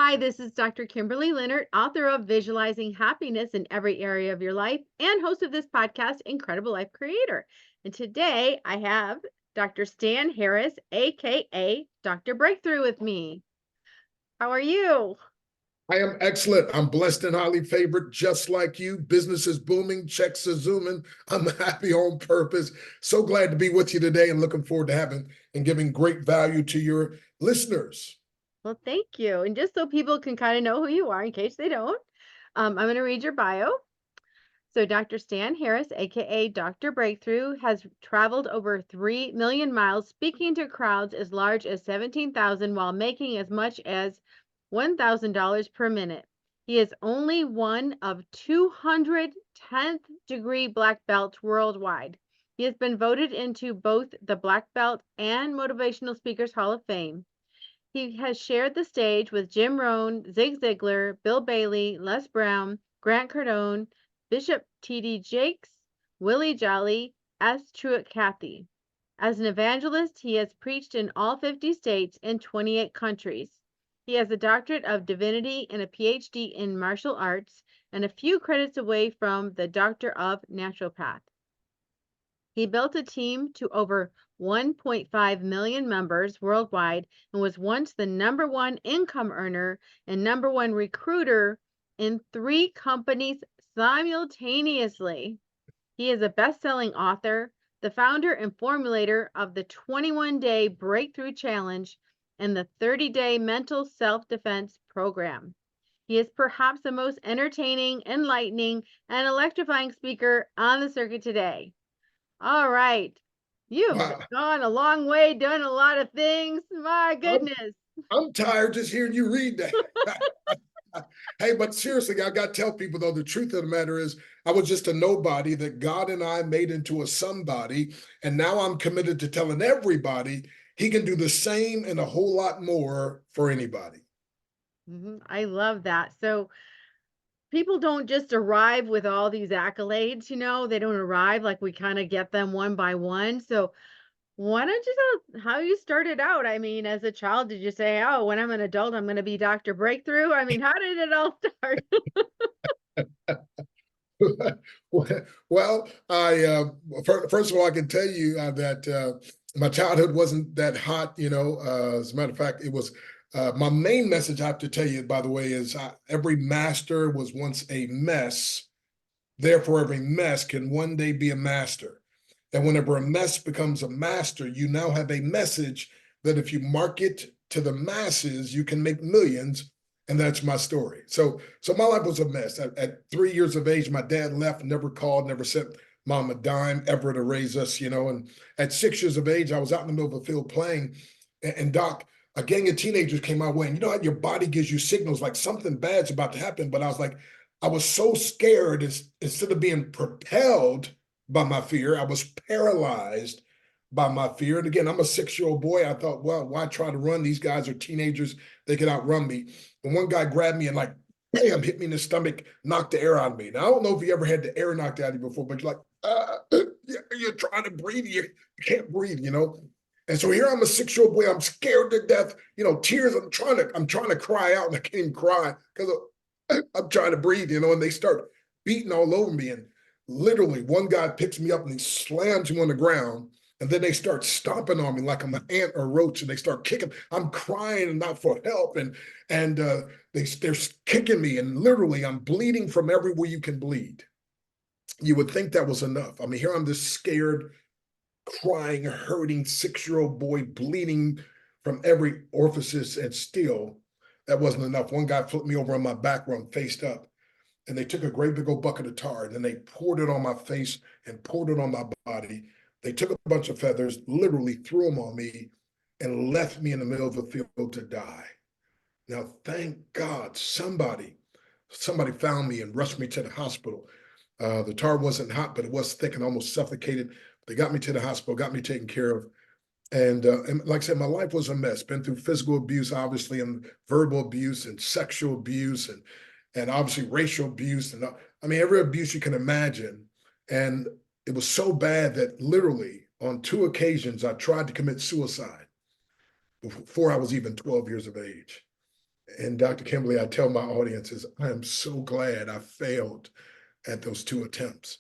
Hi, this is Dr. Kimberley Linert, author of Visualizing Happiness in Every Area of Your Life and host of this podcast, Incredible Life Creator. And today I have Dr. Stan Harris, aka Dr. Breakthrough, with me. How are you? I am excellent. I'm blessed and highly favored, just like you. Business is booming, checks are zooming. I'm happy on purpose. So glad to be with you today and looking forward to having and giving great value to your listeners. Well, thank you. And just so people can kind of know who you are in case they don't, I'm going to read your bio. So, Dr. Stan Harris, aka Dr. Breakthrough, has traveled over 3 million miles speaking to crowds as large as 17,000 while making as much as $1,000 per minute. He is only one of 200 10th degree black belts worldwide. He has been voted into both the Black Belt and Motivational Speakers Hall of Fame. He has shared the stage with Jim Rohn, Zig Ziglar, Bill Bailey, Les Brown, Grant Cardone, Bishop T.D. Jakes, Willie, Jolley, S. Truett, Cathy. As an evangelist, he has preached in all 50 states and 28 countries. He has a Doctorate of Divinity and a Ph.D. in martial arts, and a few credits away from the Doctor of Naturopath. He built a team to over 1.5 million members worldwide and was once the #1 income earner and #1 recruiter in 3 companies simultaneously. He is a best-selling author, the founder and formulator of the 21-day Breakthrough Challenge and the 30-day Mental Self-Defense Program. He is perhaps the most entertaining, enlightening, and electrifying speaker on the circuit today. All right. You've Wow. gone a long way, done a lot of things. My goodness. I'm tired just hearing you read that. Hey, but seriously, I got to tell people, though, the truth of the matter is I was just a nobody that God and I made into a somebody. And now I'm committed to telling everybody he can do the same and a whole lot more for anybody. I love that. So people don't just arrive with all these accolades, they don't arrive like we kind of get them one by one. So why don't you tell how you started out? I mean, as a child, did you say, oh, when I'm an adult, I'm going to be Dr. Breakthrough? I mean, how did it all start? Well, I first of all, I can tell you that my childhood wasn't that hot. As a matter of fact, it was. My main message I have to tell you, by the way, is every master was once a mess. Therefore, every mess can one day be a master. And whenever a mess becomes a master, you now have a message that if you market to the masses, you can make millions. And that's my story. So my life was a mess. At 3 years of age, my dad left, never called, never sent mom a dime ever to raise us, And at 6 years of age, I was out in the middle of a field playing, and Doc, a gang of teenagers came my way. And you know how your body gives you signals like something bad's about to happen. But I was so scared, instead of being propelled by my fear, I was paralyzed by my fear. And again, I'm a 6-year-old boy. I thought, well, why try to run? These guys are teenagers. They could outrun me. And one guy grabbed me and bam, hit me in the stomach, knocked the air out of me. Now, I don't know if you ever had the air knocked out of you before, but you're trying to breathe. You can't breathe. And so here I'm a 6-year-old boy. I'm scared to death. Tears. I'm trying to cry out, and I can't even cry because I'm trying to breathe. And they start beating all over me. And literally, one guy picks me up and he slams me on the ground. And then they start stomping on me like I'm an ant or a roach, and they start kicking. I'm crying and not for help, and they're kicking me, and literally I'm bleeding from everywhere you can bleed. You would think that was enough. I mean, here I'm this scared, crying, hurting 6-year-old boy bleeding from every orifice, and still that wasn't enough. One guy flipped me over on my back where I'm faced up, and they took a great big old bucket of tar, and then they poured it on my face and poured it on my body. They took a bunch of feathers, literally threw them on me, and left me in the middle of the field to die. Now, thank God, somebody found me and rushed me to the hospital. The tar wasn't hot, but it was thick and almost suffocated. They got me to the hospital, got me taken care of. And like I said, my life was a mess. Been through physical abuse, obviously, and verbal abuse and sexual abuse and obviously racial abuse. And I mean, every abuse you can imagine. And it was so bad that literally on 2 occasions, I tried to commit suicide before I was even 12 years of age. And Dr. Kimberley, I tell my audiences, I am so glad I failed at those 2 attempts.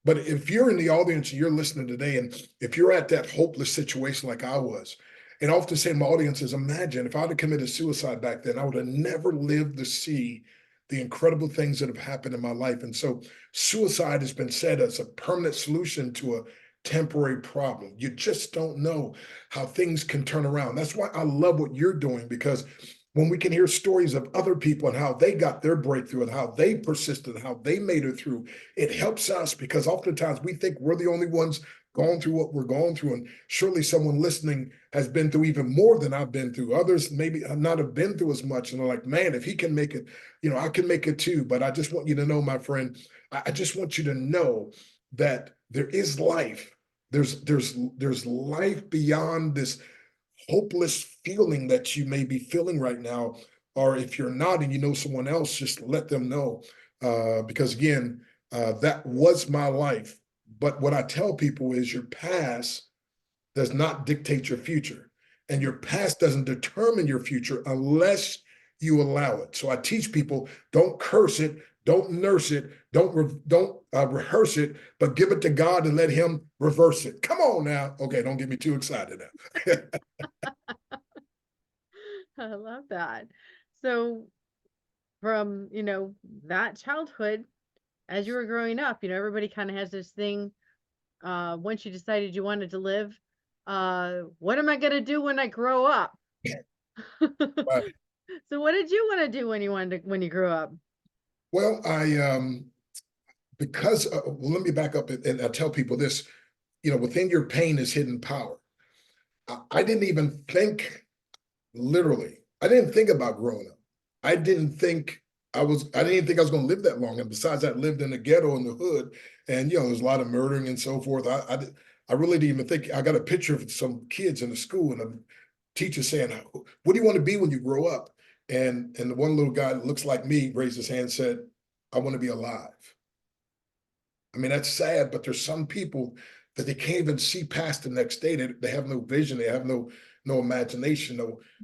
But if you're in the audience and you're listening today, and if you're at that hopeless situation like I was, and I often say to my audiences, imagine if I'd have committed suicide back then, I would have never lived to see the incredible things that have happened in my life. And so suicide has been said as a permanent solution to a temporary problem. You just don't know how things can turn around. That's why I love what you're doing, because when we can hear stories of other people and how they got their breakthrough and how they persisted, and how they made it through, it helps us, because oftentimes we think we're the only ones going through what we're going through. And surely someone listening has been through even more than I've been through. Others maybe not have been through as much. And they're like, man, if he can make it, I can make it too. But I just want you to know, my friend, I just want you to know that there is life. There's life beyond this hopeless feeling that you may be feeling right now. Or if you're not and you know someone else, just let them know. Because again, that was my life. But what I tell people is your past does not dictate your future. And your past doesn't determine your future unless you allow it. So I teach people, don't curse it, don't nurse it, don't rehearse it, but give it to God and let him reverse it. Come on now. Okay, don't get me too excited now. I love that. So from, that childhood, as you were growing up, everybody kind of has this thing, once you decided you wanted to live, what am I going to do when I grow up? But, So what did you want to do when you grew up? well, because well, let me back up and I tell people this, within your pain is hidden power. I didn't even think, literally, I didn't think about growing up. I didn't think I didn't think I was going to live that long. And besides, I lived in the ghetto in the hood, and there's a lot of murdering and so forth. I really didn't even think. I got a picture of some kids in the school, and a teacher saying, "What do you want to be when you grow up?" And the one little guy that looks like me raised his hand and said, "I want to be alive." I mean, that's sad, but there's some people that they can't even see past the next day. They have no vision. They have no imagination,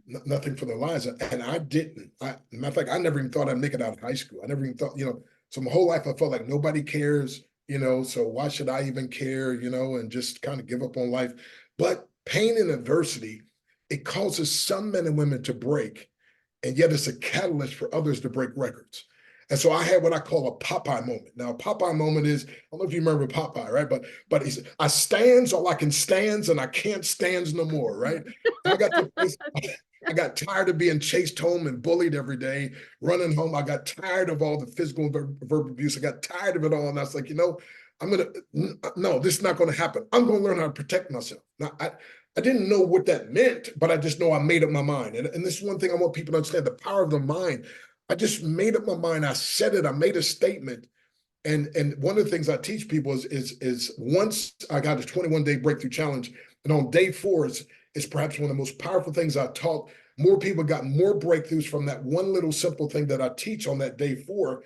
nothing for their lives. And I didn't. Matter of fact, I never even thought I'd make it out of high school. I never even thought, so my whole life I felt like nobody cares, so why should I even care, and just kind of give up on life. But pain and adversity, it causes some men and women to break, and yet it's a catalyst for others to break records. And so I had what I call a Popeye moment. Now, a Popeye moment is, I don't know if you remember Popeye, right? But he said, I stands all I can stands and I can't stands no more, right? I got to place, I got tired of being chased home and bullied every day, running home. I got tired of all the physical and verbal abuse. I got tired of it all. And I was like, no, this is not going to happen. I'm going to learn how to protect myself. Now, I didn't know what that meant, but I just know I made up my mind. And this is one thing I want people to understand, the power of the mind. I just made up my mind. I said it. I made a statement. And one of the things I teach people is once I got a 21-day breakthrough challenge, and on day 4 is perhaps one of the most powerful things I taught. More people got more breakthroughs from that one little simple thing that I teach on that day 4.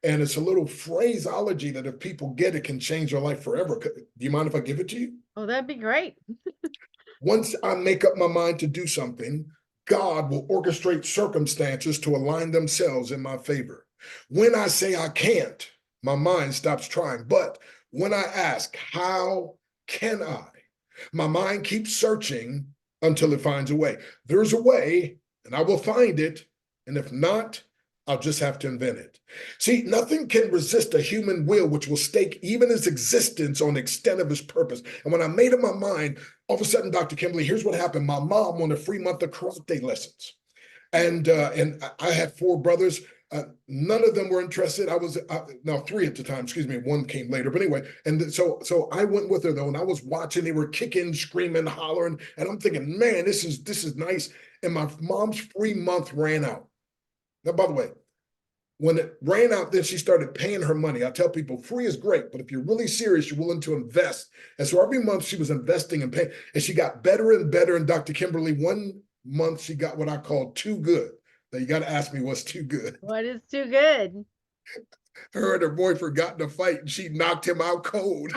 And it's a little phraseology that if people get it can change their life forever. Do you mind if I give it to you? Oh, that'd be great. Once I make up my mind to do something, God will orchestrate circumstances to align themselves in my favor. When I say I can't, my mind stops trying. But when I ask, how can I? My mind keeps searching until it finds a way. There's a way, and I will find it. And if not, I'll just have to invent it. See, nothing can resist a human will, which will stake even its existence on the extent of its purpose. And when I made up my mind, all of a sudden, Dr. Kimberley, here's what happened. My mom won a free month of karate lessons. And I had 4 brothers. None of them were interested. I was now 3 at the time. Excuse me, 1 came later. But anyway, and so I went with her though, and I was watching. They were kicking, screaming, hollering, and I'm thinking, man, this is nice. And my mom's free month ran out. Now, by the way, when it ran out, then she started paying her money. I tell people free is great, but if you're really serious, you're willing to invest. And so every month she was investing and paying, and she got better and better. And Dr. Kimberley, one month she got what I call too good. Now you got to ask me what's too good. What is too good? Her and her boyfriend got in a fight, and she knocked him out cold.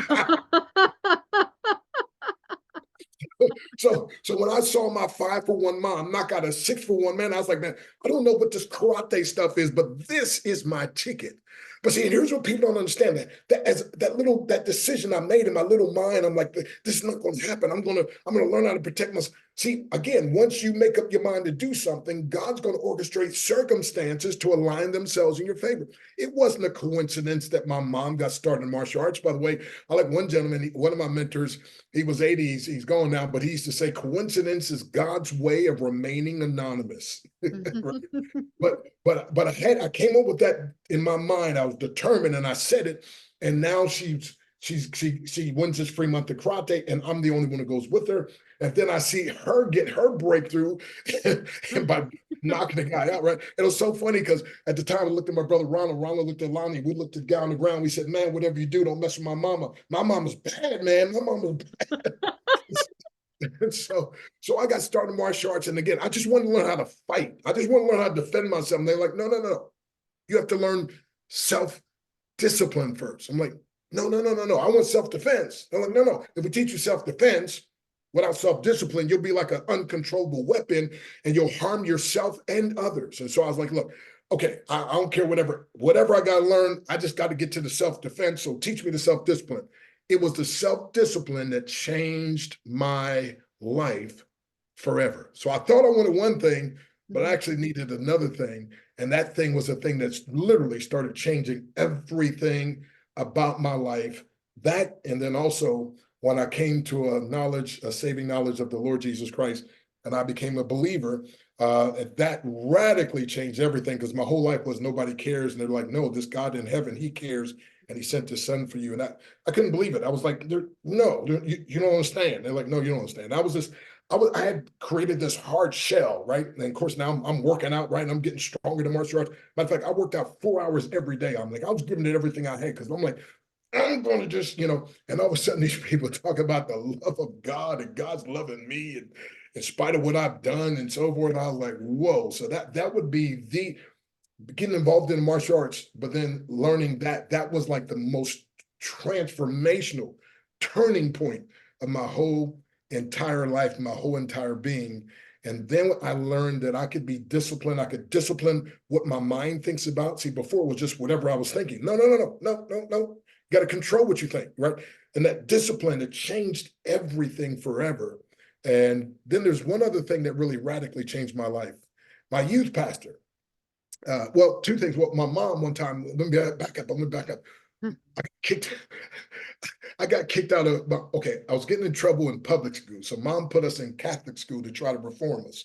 So when I saw my 5-for-1 mom knock out a 6-for-1 man, I was like, man, I don't know what this karate stuff is, but this is my ticket. But see, and here's what people don't understand: that decision I made in my little mind, I'm like, this is not going to happen. I'm gonna learn how to protect myself. See, again, once you make up your mind to do something, God's going to orchestrate circumstances to align themselves in your favor. It wasn't a coincidence that my mom got started in martial arts. By the way, I like one gentleman, one of my mentors. He was 80, he's gone now, but he used to say, coincidence is God's way of remaining anonymous. But I came up with that in my mind. I was determined, and I said it. And now she wins this free month of karate, and I'm the only one who goes with her. And then I see her get her breakthrough and by knocking the guy out, right? It was so funny because at the time I looked at my brother Ronald. Ronald looked at Lonnie. We looked at the guy on the ground. We said, man, whatever you do, don't mess with my mama. My mama's bad, man. My mama's bad. And so I got started in martial arts. And again, I just want to learn how to fight. I just want to learn how to defend myself. And they're like, no. You have to learn self-discipline first. I'm like, no. I want self-defense. They're like, no. If we teach you self-defense without self-discipline, you'll be like an uncontrollable weapon and you'll harm yourself and others. And so I was like, look, okay, I don't care whatever I got to learn. I just got to get to the self-defense. So teach me the self-discipline. It was the self-discipline that changed my life forever. So I thought I wanted one thing, but I actually needed another thing. And that thing was a thing that's literally started changing everything about my life. That, and then also when I came to a saving knowledge of the Lord Jesus Christ, and I became a believer, that radically changed everything, because my whole life was nobody cares. And they're like, no, this God in heaven, he cares. And he sent his son for you. And I couldn't believe it. I was like, no, you don't understand. They're like, no, you don't understand. I had created this hard shell, right? And of course, now I'm working out, right? And I'm getting stronger to martial arts. Matter of fact, I worked out 4 hours every day. I was giving it everything I had, because I'm like, I'm going to just, and all of a sudden these people talk about the love of God and God's loving me, and in spite of what I've done and so forth. And I was like, whoa. So that would be getting involved in martial arts, but then learning that was like the most transformational turning point of my whole entire life, my whole entire being. And then I learned that I could be disciplined. I could discipline what my mind thinks about. See, before it was just whatever I was thinking. No. You got to control what you think, right? And that discipline, it changed everything forever. And then there's one other thing that really radically changed my life. My youth pastor, well, two things. Well, my mom one time, let me back up. I got kicked out of, okay, I was getting in trouble in public school. So mom put us in Catholic school to try to reform us.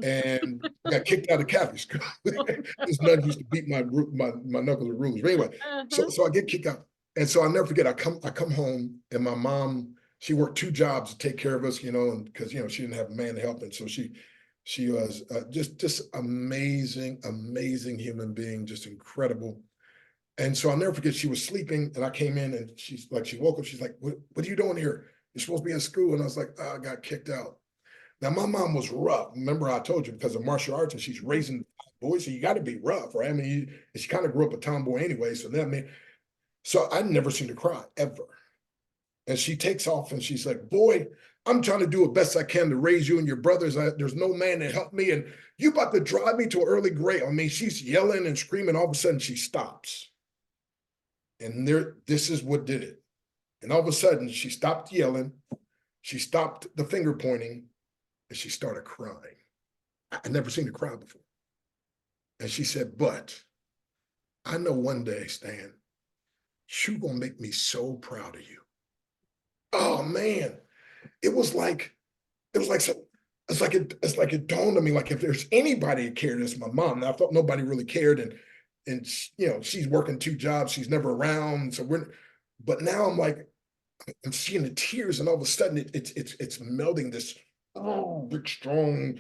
And I got kicked out of Catholic school. This nun used to beat my knuckles with rulers. But anyway, so I get kicked out. And so I'll never forget, I come home, and my mom, she worked 2 jobs to take care of us, and because, she didn't have a man to help. And so she was just amazing human being, just incredible. And so I'll never forget, she was sleeping, and I came in, and she woke up. She's like, what are you doing here? You're supposed to be in school. And I was like, oh, I got kicked out. Now, my mom was rough. Remember, I told you, because of martial arts, and she's raising boys, so you got to be rough, right? I mean, she kind of grew up a tomboy anyway. So I'd never seen her cry, ever. And she takes off, and she's like, boy, I'm trying to do the best I can to raise you and your brothers. There's no man to help me, and you about to drive me to an early grave. I mean, she's yelling and screaming. All of a sudden, she stops. And this is what did it. And all of a sudden, she stopped yelling. She stopped the finger pointing, and she started crying. I'd never seen her cry before. And she said, but I know one day, Stan, you're going to make me so proud of you. Oh, man. It was like it dawned on me, like, if there's anybody that cared, it's my mom. Now, I thought nobody really cared. And she's working 2 jobs. She's never around. But now I'm like, I'm seeing the tears, and all of a sudden it's melding this big, strong.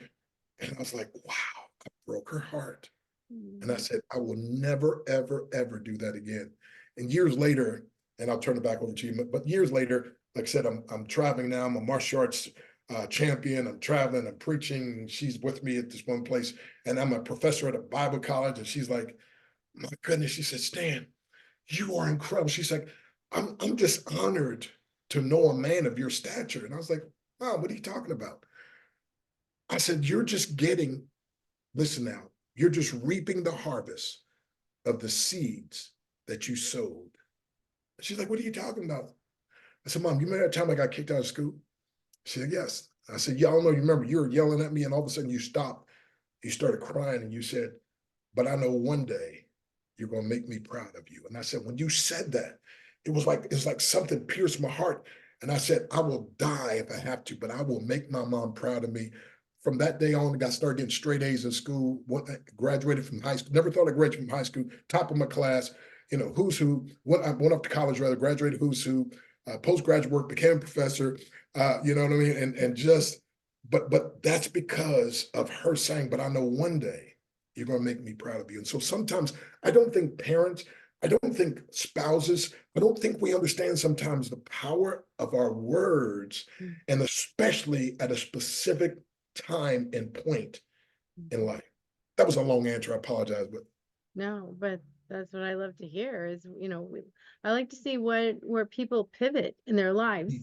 And I was like, wow, I broke her heart. And I said, I will never, ever, ever do that again. And years later, and I'll turn it back over to you, but years later, like I said, I'm traveling now. I'm a martial arts champion. I'm traveling, I'm preaching. She's with me at this one place, and I'm a professor at a Bible college. And she's like, my goodness, she said, Stan, you are incredible. She's like, I'm just honored to know a man of your stature. And I was like, Mom, what are you talking about? I said, you're just getting, listen now, you're just reaping the harvest of the seeds that you sowed. She's like, what are you talking about? I said, Mom, you remember that time I got kicked out of school? She said, yes. I said, y'all know, you remember, you were yelling at me and all of a sudden you stopped. You started crying and you said, but I know one day you're going to make me proud of you. And I said, when you said that, it's like something pierced my heart. And I said, I will die if I have to, but I will make my mom proud of me. From that day on, I started getting straight A's in school, graduated from high school, never thought I'd graduate from high school, top of my class, who's who. I went up to college, rather, graduated who's who, postgraduate work, became a professor, you know what I mean? And just, but that's because of her saying, but I know one day you're going to make me proud of you. And so sometimes I don't think parents, I don't think spouses, I don't think we understand sometimes the power of our words, and especially at a specific time and point in life. That was a long answer. I apologize, but No, but that's what I love to hear is, I like to see where people pivot in their lives,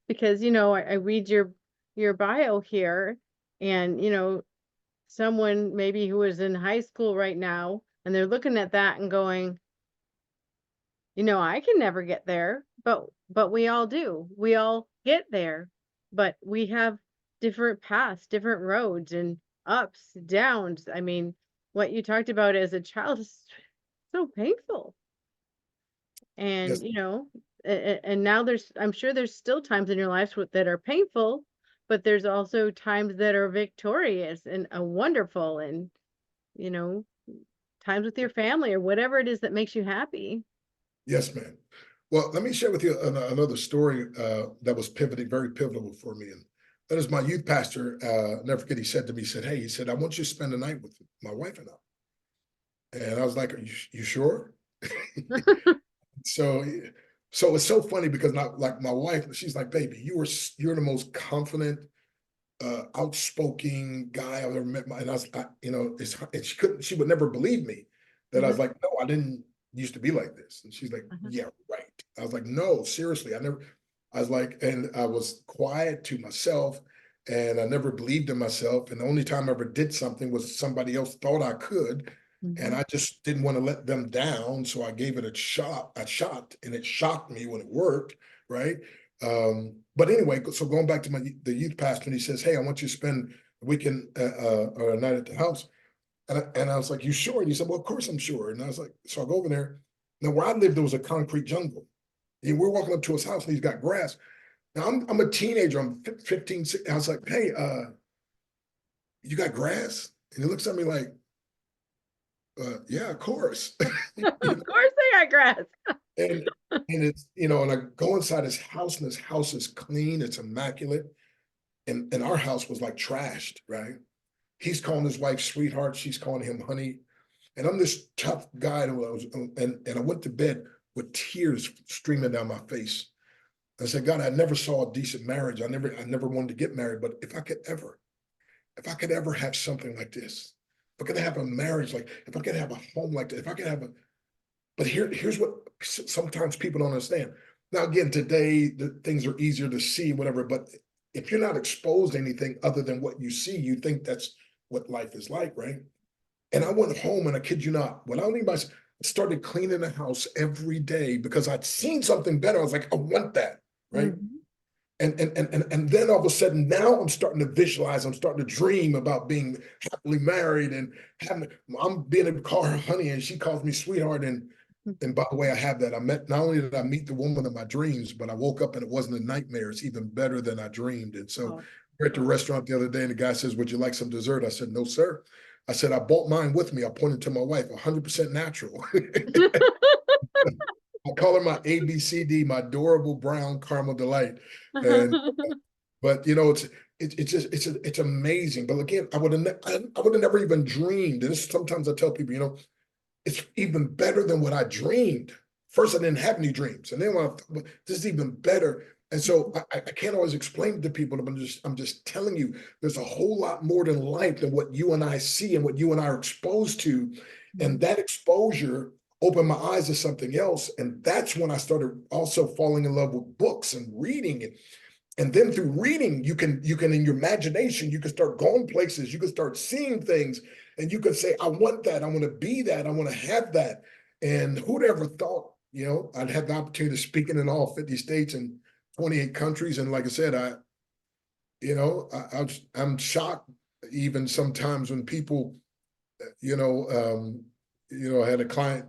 because, I read your bio here, and, someone maybe who is in high school right now, and they're looking at that and going, I can never get there, but we all do. We all get there, but we have different paths, different roads, and ups, downs. I mean, what you talked about as a child is so painful. And, yes, and now I'm sure there's still times in your lives that are painful, but there's also times that are victorious and wonderful, and, you know, times with your family or whatever it is that makes you happy. yes, ma'am. Well, let me share with you another story that was very pivotal for me. And that is my youth pastor, never forget, he said to me, he said, I want you to spend the night with my wife and I. And I was like, you sure? So, so it's so funny because not like my wife, she's like, baby, you're the most confident, outspoken guy I've ever met. And I was, and she would never believe me that I was Mhm, like, no, I didn't used to be like this. And she's like, mhm, yeah, right. I was like, no, seriously, I was like, and I was quiet to myself and I never believed in myself. And the only time I ever did something was somebody else thought I could. And mhm. I just didn't want to let them down. So I gave it a shot, and it shocked me when it worked. Right. But anyway, so going back to the youth pastor, and he says, hey, I want you to spend a weekend or a night at the house. And I was like, you sure? And he said, well, of course I'm sure. And I was like, so I go over there. Now, where I lived, there was a concrete jungle. And we're walking up to his house and he's got grass. Now, I'm a teenager. I'm 15, 16. I was like, hey, you got grass? And he looks at me like, yeah, of course. Of course they got grass. and and it's, and I go inside his house and his house is clean. It's immaculate. And our house was like trashed, right? He's calling his wife sweetheart. She's calling him honey. And I'm this tough guy, and I went to bed with tears streaming down my face. I said, God, I never saw a decent marriage. I never wanted to get married, but if I could ever have something like this, if I could have a marriage if I could have a home like this, if I could have but here's what sometimes people don't understand. Now, again, today the things are easier to see, whatever, but if you're not exposed to anything other than what you see, you think that's what life is like, right? And I went home, and I kid you not, when I started cleaning the house every day because I'd seen something better. I was like, I want that, right? Mhm. And then all of a sudden, now I'm starting to visualize, I'm starting to dream about being happily married and I'm being able to call her honey, and she calls me sweetheart. And by the way, I have that. Not only did I meet the woman of my dreams, but I woke up and it wasn't a nightmare. It's even better than I dreamed. And so Oh, we're at the restaurant the other day, and the guy says, would you like some dessert? I said, no, sir. I said, I bought mine with me. I pointed to my wife, 100% natural. I call her my ABCD, my adorable brown caramel delight. And but it's amazing. But again, I would have never even dreamed. And this, sometimes I tell people, it's even better than what I dreamed. First, I didn't have any dreams, and then when this is even better. And so I can't always explain it to people, but I'm just telling you, there's a whole lot more than life than what you and I see and what you and I are exposed to, and that exposure opened my eyes to something else. And that's when I started also falling in love with books and reading And then through reading, you can in your imagination, you can start going places, you can start seeing things, and you can say, I want that, I want to be that, I want to have that. And who'd ever thought, I'd have the opportunity to speak in all 50 states and 28 countries. And like I said, I'm shocked even sometimes when people, I had a client,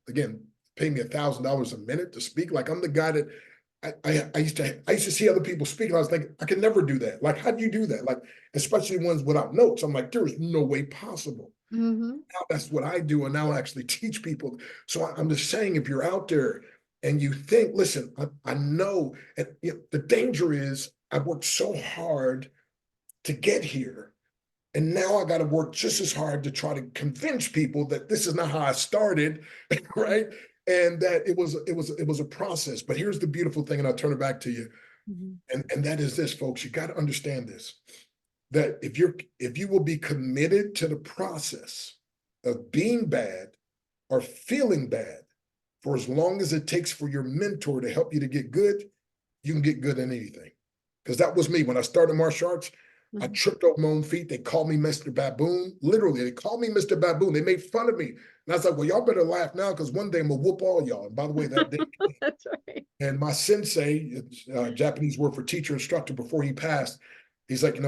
again, pay me $1,000 a minute to speak. Like I'm the guy that I used to see other people speak, and I was thinking, I can never do that. Like, how do you do that? Like, especially ones without notes. I'm like, there is no way possible. Now that's what I do, and now I actually teach people. So I'm just saying, if you're out there and you think, listen, I know, and the danger is I've worked so hard to get here, and now I got to work just as hard to try to convince people that this is not how I started, right? And that it was a process. But here's the beautiful thing, and I'll turn it back to you. And that is this, folks. You got to understand this: that if you will be committed to the process of being bad or feeling bad for as long as it takes for your mentor to help you to get good, you can get good in anything. Because that was me when I started martial arts. I tripped over my own feet. They called me Mr. Baboon. Literally, they called me Mr. Baboon. They made fun of me. And I was like, well, y'all better laugh now because one day I'm going to whoop all y'all. And by the way, that day. That's right. And my sensei, Japanese word for teacher, instructor, before he passed, he's like,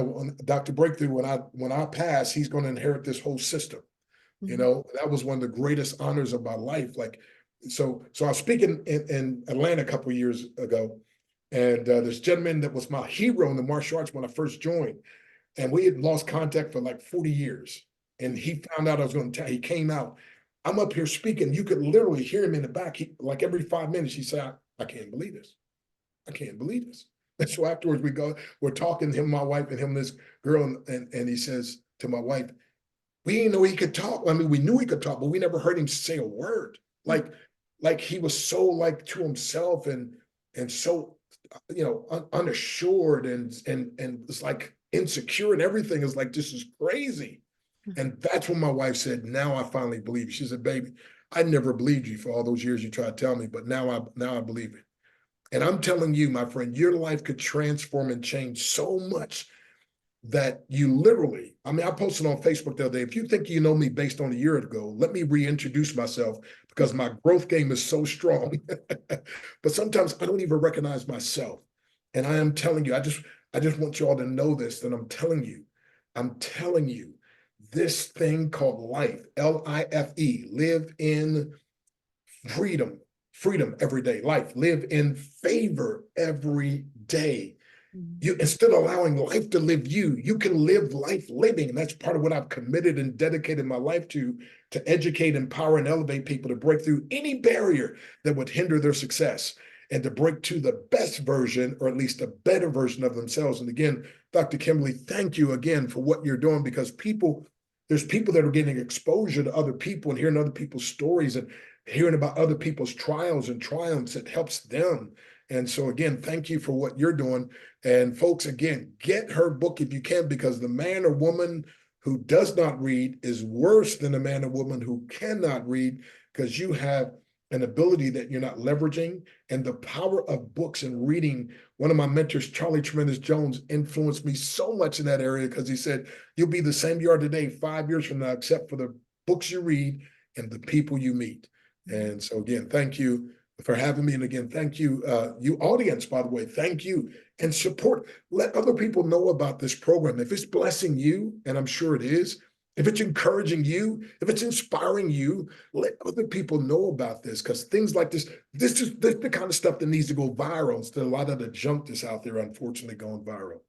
Dr. Breakthrough, when I pass, he's going to inherit this whole system. That was one of the greatest honors of my life. Like, so I was speaking in Atlanta a couple of years ago. And this gentleman that was my hero in the martial arts when I first joined, and we had lost contact for like 40 years. And he found out I was going to tell. He came out. I'm up here speaking. You could literally hear him in the back. Like every 5 minutes, he said, I can't believe this. I can't believe this. And so afterwards, we're talking, him, my wife, and him, this girl, and he says to my wife, we didn't know he could talk. I mean, we knew he could talk, but we never heard him say a word. Like he was so like to himself and so unassured and it's like insecure and everything is like, this is crazy. And that's when my wife said, now I finally believe you. She said, baby, I never believed you for all those years you tried to tell me, but now I believe it. And I'm telling you, my friend, your life could transform and change so much that you literally, I posted on Facebook the other day, if you think you know me based on a year ago, let me reintroduce myself because my growth game is so strong. But sometimes I don't even recognize myself. And I am telling you, I just want you all to know this, that I'm telling you, this thing called life, Life, live in freedom every day, live in favor every day. You, instead of allowing life to live you can live life living. And that's part of what I've committed and dedicated my life to educate, empower, and elevate people to break through any barrier that would hinder their success and to break to the best version, or at least a better version of themselves. And again, Dr. Kimberley, thank you again for what you're doing, because there's people that are getting exposure to other people and hearing other people's stories and hearing about other people's trials and triumphs that helps them. And so again, thank you for what you're doing. And folks, again, get her book if you can, because the man or woman who does not read is worse than the man or woman who cannot read, because you have an ability that you're not leveraging. And the power of books and reading. One of my mentors, Charlie Tremendous Jones, influenced me so much in that area, because he said, you'll be the same you are today 5 years from now, except for the books you read and the people you meet. And so again, thank you for having me. And again, thank you, you audience, by the way, thank you. And support, let other people know about this program. If it's blessing you, and I'm sure it is, if it's encouraging you, if it's inspiring you, let other people know about this, because things like this is the kind of stuff that needs to go viral instead of a lot of the junk that's out there, unfortunately, going viral.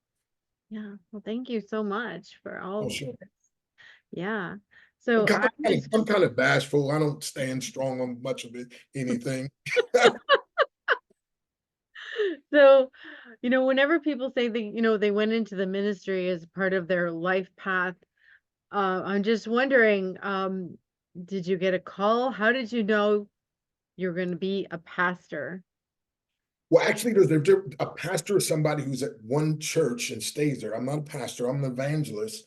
Yeah. Well, thank you so much for all of Sure. this. Yeah. So I'm kind of bashful. I don't stand strong on much of it, anything. So, whenever people say they went into the ministry as part of their life path, I'm just wondering, did you get a call? How did you know you're going to be a pastor? Well, actually, there's a pastor is somebody who's at one church and stays there. I'm not a pastor. I'm an evangelist.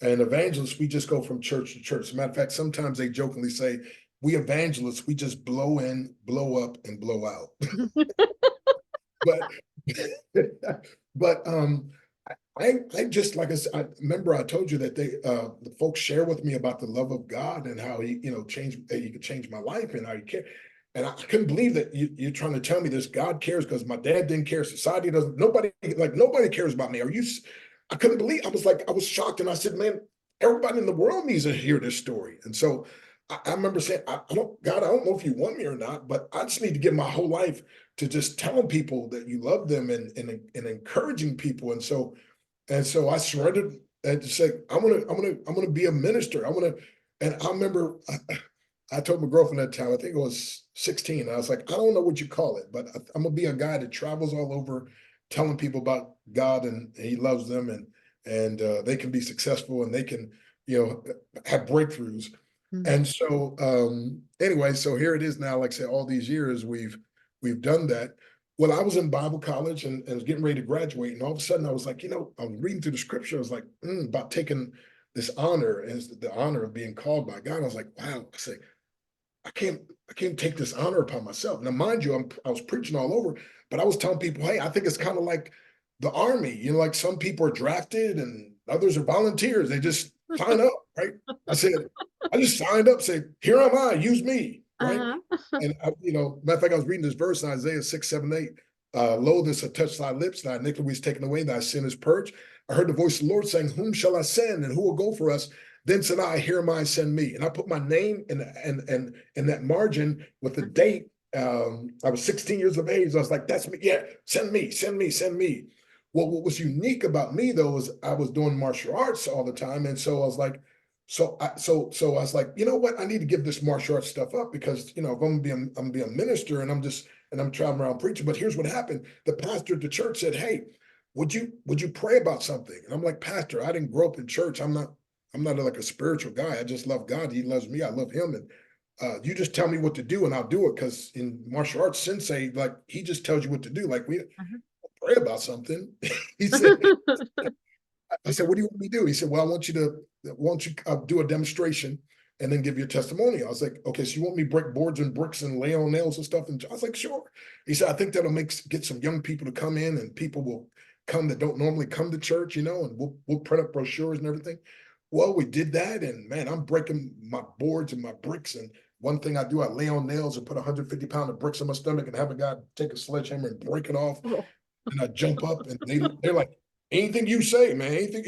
And evangelists, we just go from church to church. As a matter of fact, sometimes they jokingly say, we evangelists, we just blow in, blow up, and blow out. but But I just, like I said, I remember I told you that the folks share with me about the love of God and how he, he could change my life and how he care. And I couldn't believe that you're trying to tell me this. God cares because my dad didn't care. Society doesn't. Nobody cares about me. I couldn't believe. I was shocked, and I said, man, everybody in the world needs to hear this story. And so I remember saying, God, I don't know if you want me or not, but I just need to give my whole life to just telling people that you love them and encouraging people. And so I surrendered and just said, I'm gonna be a minister. And I remember I told my girlfriend at the time, I think it was 16. I was like, I don't know what you call it, but I'm gonna be a guy that travels all over telling people about God and he loves them and they can be successful and they can, have breakthroughs. Mm. And so anyway, so here it is now, like I said, all these years we've done that. Well, I was in Bible college and was getting ready to graduate, and all of a sudden I was like, I was reading through the scripture. I was like, about taking this honor as the honor of being called by God. I was like, wow. I say, I can't take this honor upon myself. Now, mind you, I was preaching all over, but I was telling people, hey, I think it's kind of like the army. Like some people are drafted and others are volunteers. They just sign up, right? I said, I just signed up, said, here am I, use me, right? Uh-huh. And matter of fact, I was reading this verse in Isaiah 6, 7, 8. Lo, this have touched thy lips, thy iniquity is taken away, thy sin is purged. I heard the voice of the Lord saying, whom shall I send and who will go for us? Then said I, here am I, send me. And I put my name in that margin with the date. I was 16 years of age. I was like, that's me. Yeah, send me, send me, send me. Well, what was unique about me though is I was doing martial arts all the time. And so I was like, so I was like, you know what? I need to give this martial arts stuff up because if I'm gonna be a minister and I'm traveling around preaching. But here's what happened. The pastor at the church said, hey, would you pray about something? And I'm like, Pastor, I didn't grow up in church. I'm not like a spiritual guy. I just love God. He loves me. I love him. And you just tell me what to do and I'll do it. Because in martial arts, sensei, like he just tells you what to do. Like we pray about something. He said, I said, what do you want me to do? He said, well, I want you do a demonstration and then give your testimony. I was like, okay, so you want me to break boards and bricks and lay on nails and stuff? And I was like, sure. He said, I think that'll get some young people to come in and people will come that don't normally come to church, and we'll print up brochures and everything. Well, we did that, and man, I'm breaking my boards and my bricks. And one thing I do, I lay on nails and put 150 pounds of bricks in my stomach and have a guy take a sledgehammer and break it off. Oh. And I jump up, and they're like, anything you say, man, anything.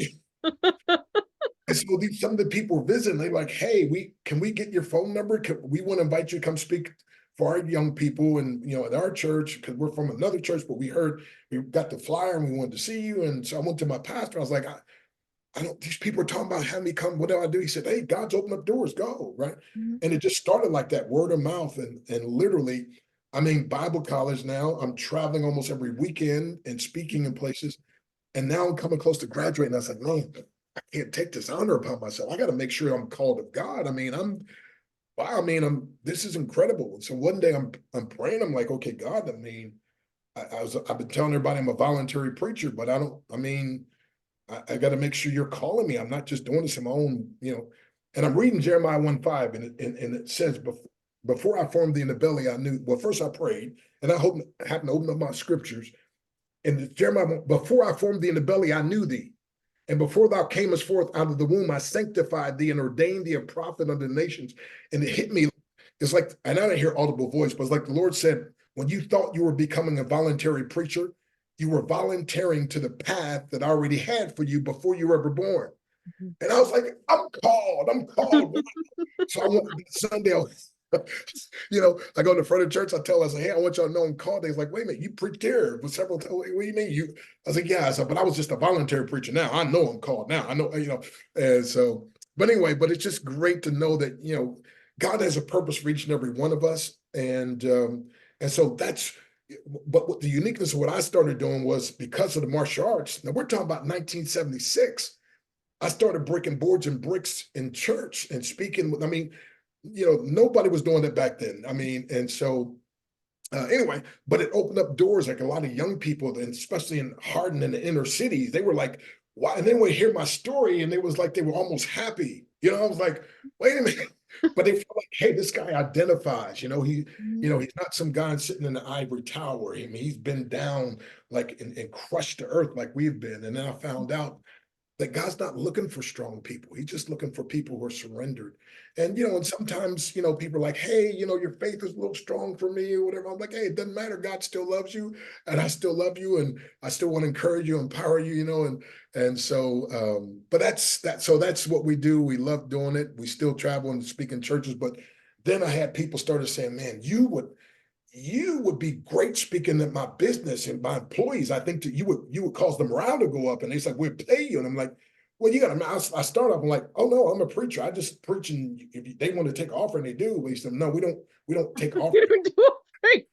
And so some of the people are visiting, they're like, hey, can we get your phone number? We want to invite you to come speak for our young people and at our church, because we're from another church, but we heard we got the flyer and we wanted to see you. And so I went to my pastor. I was like, I don't, these people are talking about having me come. What do I do? He said, hey, God's opened up doors, go, right? Mhm. And it just started like that, word of mouth. And literally, I'm in Bible college now. I'm traveling almost every weekend and speaking in places. And now I'm coming close to graduating. I was like, man, I can't take this honor upon myself. I got to make sure I'm called of God. I mean, this is incredible. And so one day I'm praying. I'm like, okay, God, I mean, I've been telling everybody I'm a voluntary preacher, but I got to make sure you're calling me. I'm not just doing this in my own. And I'm reading Jeremiah 1:5, and it says, before I formed thee in the belly, I knew. Well, first I prayed, and I happened to open up my scriptures. And Jeremiah, before I formed thee in the belly, I knew thee. And before thou camest forth out of the womb, I sanctified thee and ordained thee a prophet unto the nations. And it hit me. It's like, and I didn't hear audible voice, but it's like the Lord said, when you thought you were becoming a voluntary preacher, you were volunteering to the path that I already had for you before you were ever born. And I was like, I'm called. So I went Sunday, I go to the front of the church, I tell us, hey, I want y'all to know I'm called. They're like, wait a minute, you preached here for several times. What do you mean? I was like, yeah. I said, but I was just a voluntary preacher. Now I know I'm called now. I know, and so, but anyway, but it's just great to know that, God has a purpose for each and every one of us. And so but what the uniqueness of what I started doing was because of the martial arts. Now we're talking about 1976. I started breaking boards and bricks in church and speaking. I mean, nobody was doing that back then. I mean, and so anyway, but it opened up doors. Like a lot of young people, and especially in Hardin and the inner cities, they were like, why? And then would hear my story and they was like, they were almost happy. I was like, wait a minute. But they feel like, hey, this guy identifies, Mhm. he's not some guy sitting in the ivory tower. I mean, he's been down like and crushed to earth like we've been. And then I found out that God's not looking for strong people. He's just looking for people who are surrendered. And, and sometimes, people are like, hey, your faith is a little strong for me or whatever. I'm like, hey, it doesn't matter. God still loves you and I still love you. And I still want to encourage you, empower you, and so, but so that's what we do. We love doing it. We still travel and speak in churches. But then I had people started saying, man, you would be great speaking at my business and my employees. I think that you would cause the morale to go up. And they said, we'll pay you. And I'm like, well, you got to, I start off, I'm like, oh no, I'm a preacher. I just preach, and if they want to take offering, they do. But he said, no, we don't take offering. You don't do it.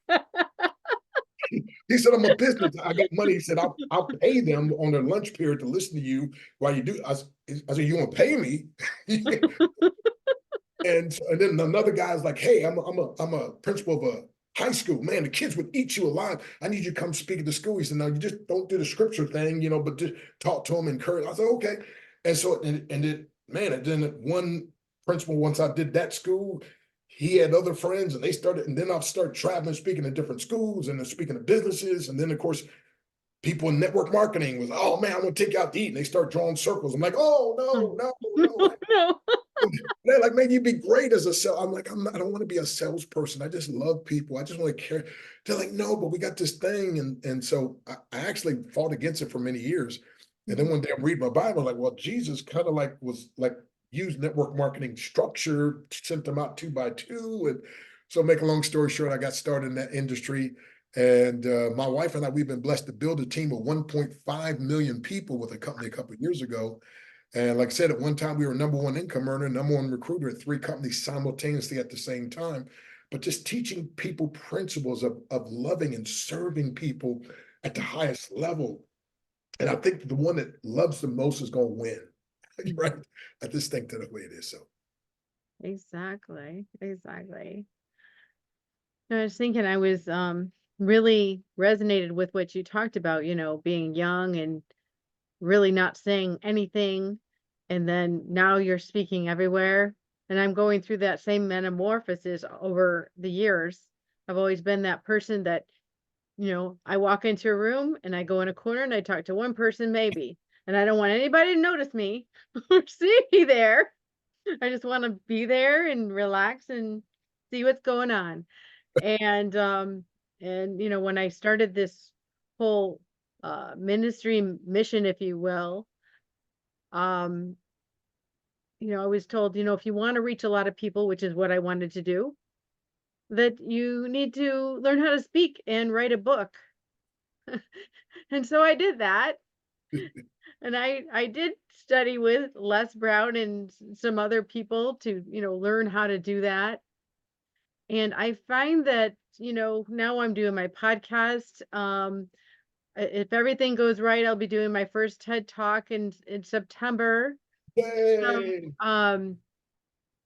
He said, I'm a business. I got money. He said, I'll pay them on their lunch period to listen to you while you do. I said, you want to pay me? And then another guy's like, hey, I'm a principal of a high school. Man, the kids would eat you alive. I need you to come speak at the school. He said, no, you just don't do the scripture thing, but just talk to them, encourage. I said, okay. And so, and then one principal, once I did that school, he had other friends and and then I'll start traveling, speaking to different schools and then speaking to businesses. And then of course, people in network marketing was, oh man, I'm gonna take you out to eat. And they start drawing circles. I'm like, oh no, no, no. No. They're like, man, you'd be great as a sales. I'm like, I don't want to be a salesperson. I just love people. I just want to care. They're like, no, but we got this thing. And so I actually fought against it for many years. And then one day I'm reading my Bible, like, well, Jesus kind of like was like used network marketing structure, sent them out 2 by 2. And so make a long story short, I got started in that industry. And my wife and I, we've been blessed to build a team of 1.5 million people with a company a couple of years ago. And like I said, at one time we were #1 income earner, #1 recruiter at 3 companies simultaneously at the same time. But just teaching people principles of loving and serving people at the highest level. And I think the one that loves the most is going to win, right? I just think that the way it is. So, Exactly. Exactly. I was thinking I was really resonated with what you talked about, being young and really not saying anything. And then now you're speaking everywhere. And I'm going through that same metamorphosis over the years. I've always been that person that, I walk into a room and I go in a corner and I talk to one person maybe. And I don't want anybody to notice me or see me there. I just want to be there and relax and see what's going on. And when I started this whole ministry mission, if you will, um, I was told, if you want to reach a lot of people, which is what I wanted to do, that you need to learn how to speak and write a book. And so I did that. And I did study with Les Brown and some other people to, learn how to do that. And I find that, now I'm doing my podcast. If everything goes right, I'll be doing my first TED Talk in September. So, yay.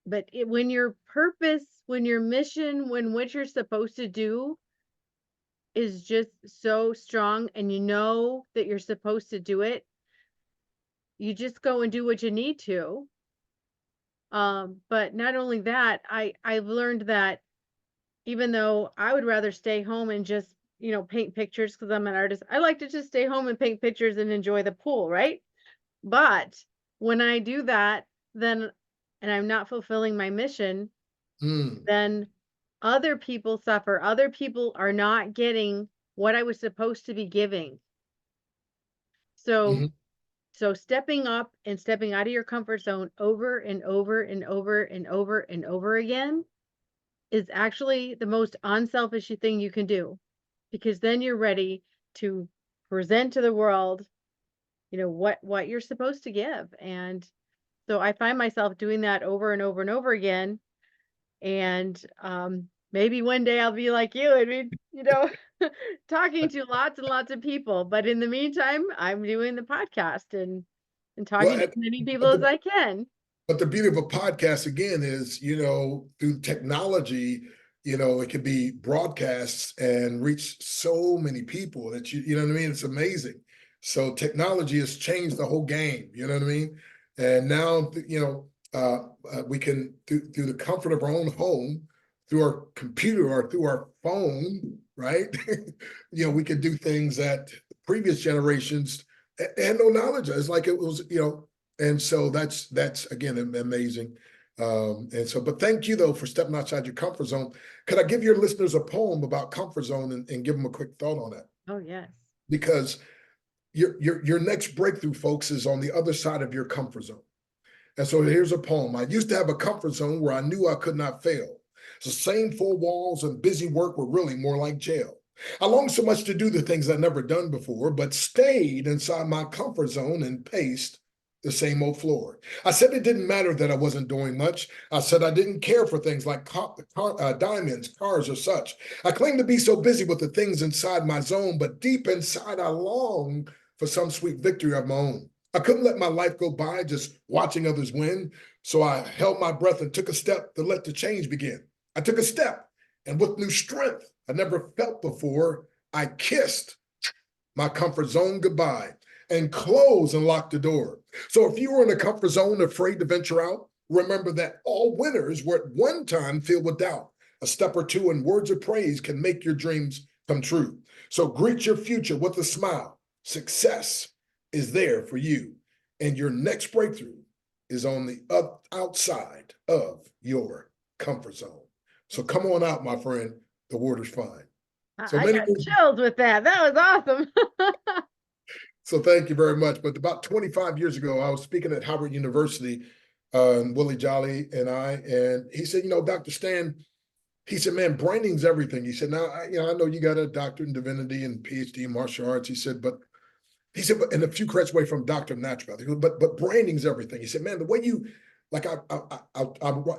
but when your purpose, when your mission, when what you're supposed to do is just so strong and you know that you're supposed to do it, you just go and do what you need to. But not only that, I've learned that even though I would rather stay home and just, paint pictures because I'm an artist, I like to just stay home and paint pictures and enjoy the pool, right? But when I do that, then and I'm not fulfilling my mission, Mm, then other people suffer. Other people are not getting what I was supposed to be giving. So mhm, so stepping up and stepping out of your comfort zone over and over and over and over and over again is actually the most unselfish thing you can do, because then you're ready to present to the world, what you're supposed to give. And so I find myself doing that over and over and over again. And maybe one day I'll be like you and be, talking to lots and lots of people. But in the meantime, I'm doing the podcast and well, talking to as many people but as the I can. But the beauty of a podcast again is, through technology, it can be broadcasts and reach so many people that you know what I mean? It's amazing. So technology has changed the whole game, you know what I mean? And now, we can, through the comfort of our own home, through our computer or through our phone, right? We can do things that previous generations had no knowledge of. It's like it was, and so that's again amazing. But thank you though for stepping outside your comfort zone. Could I give your listeners a poem about comfort zone and give them a quick thought on that? Oh, yes. Because your next breakthrough, folks, is on the other side of your comfort zone. And so here's a poem. I used to have a comfort zone where I knew I could not fail. The same four walls and busy work were really more like jail. I longed so much to do the things I'd never done before, but stayed inside my comfort zone and paced the same old floor. I said it didn't matter that I wasn't doing much. I said I didn't care for things like diamonds, cars, or such. I claimed to be so busy with the things inside my zone, but deep inside I longed for some sweet victory of my own. I couldn't let my life go by just watching others win. So I held my breath and took a step to let the change begin. I took a step, and with new strength I never felt before, I kissed my comfort zone goodbye and closed and locked the door. So if you were in a comfort zone afraid to venture out, remember that all winners were at one time filled with doubt. A step or two and words of praise can make your dreams come true. So greet your future with a smile. Success is there for you, and your next breakthrough is on the outside of your comfort zone. So come on out, my friend. The water's fine. So I got chills with that. That was awesome. So thank you very much. But about 25 years ago, I was speaking at Howard University, and Willie, Jolley, and he said, Dr. Stan, he said, man, branding's everything. He said, now, I know you got a Doctorate in Divinity and Ph.D. in martial arts. He said, but and a few credits away from Doctor of Naturopath. But branding's everything. He said, man, the way you, like I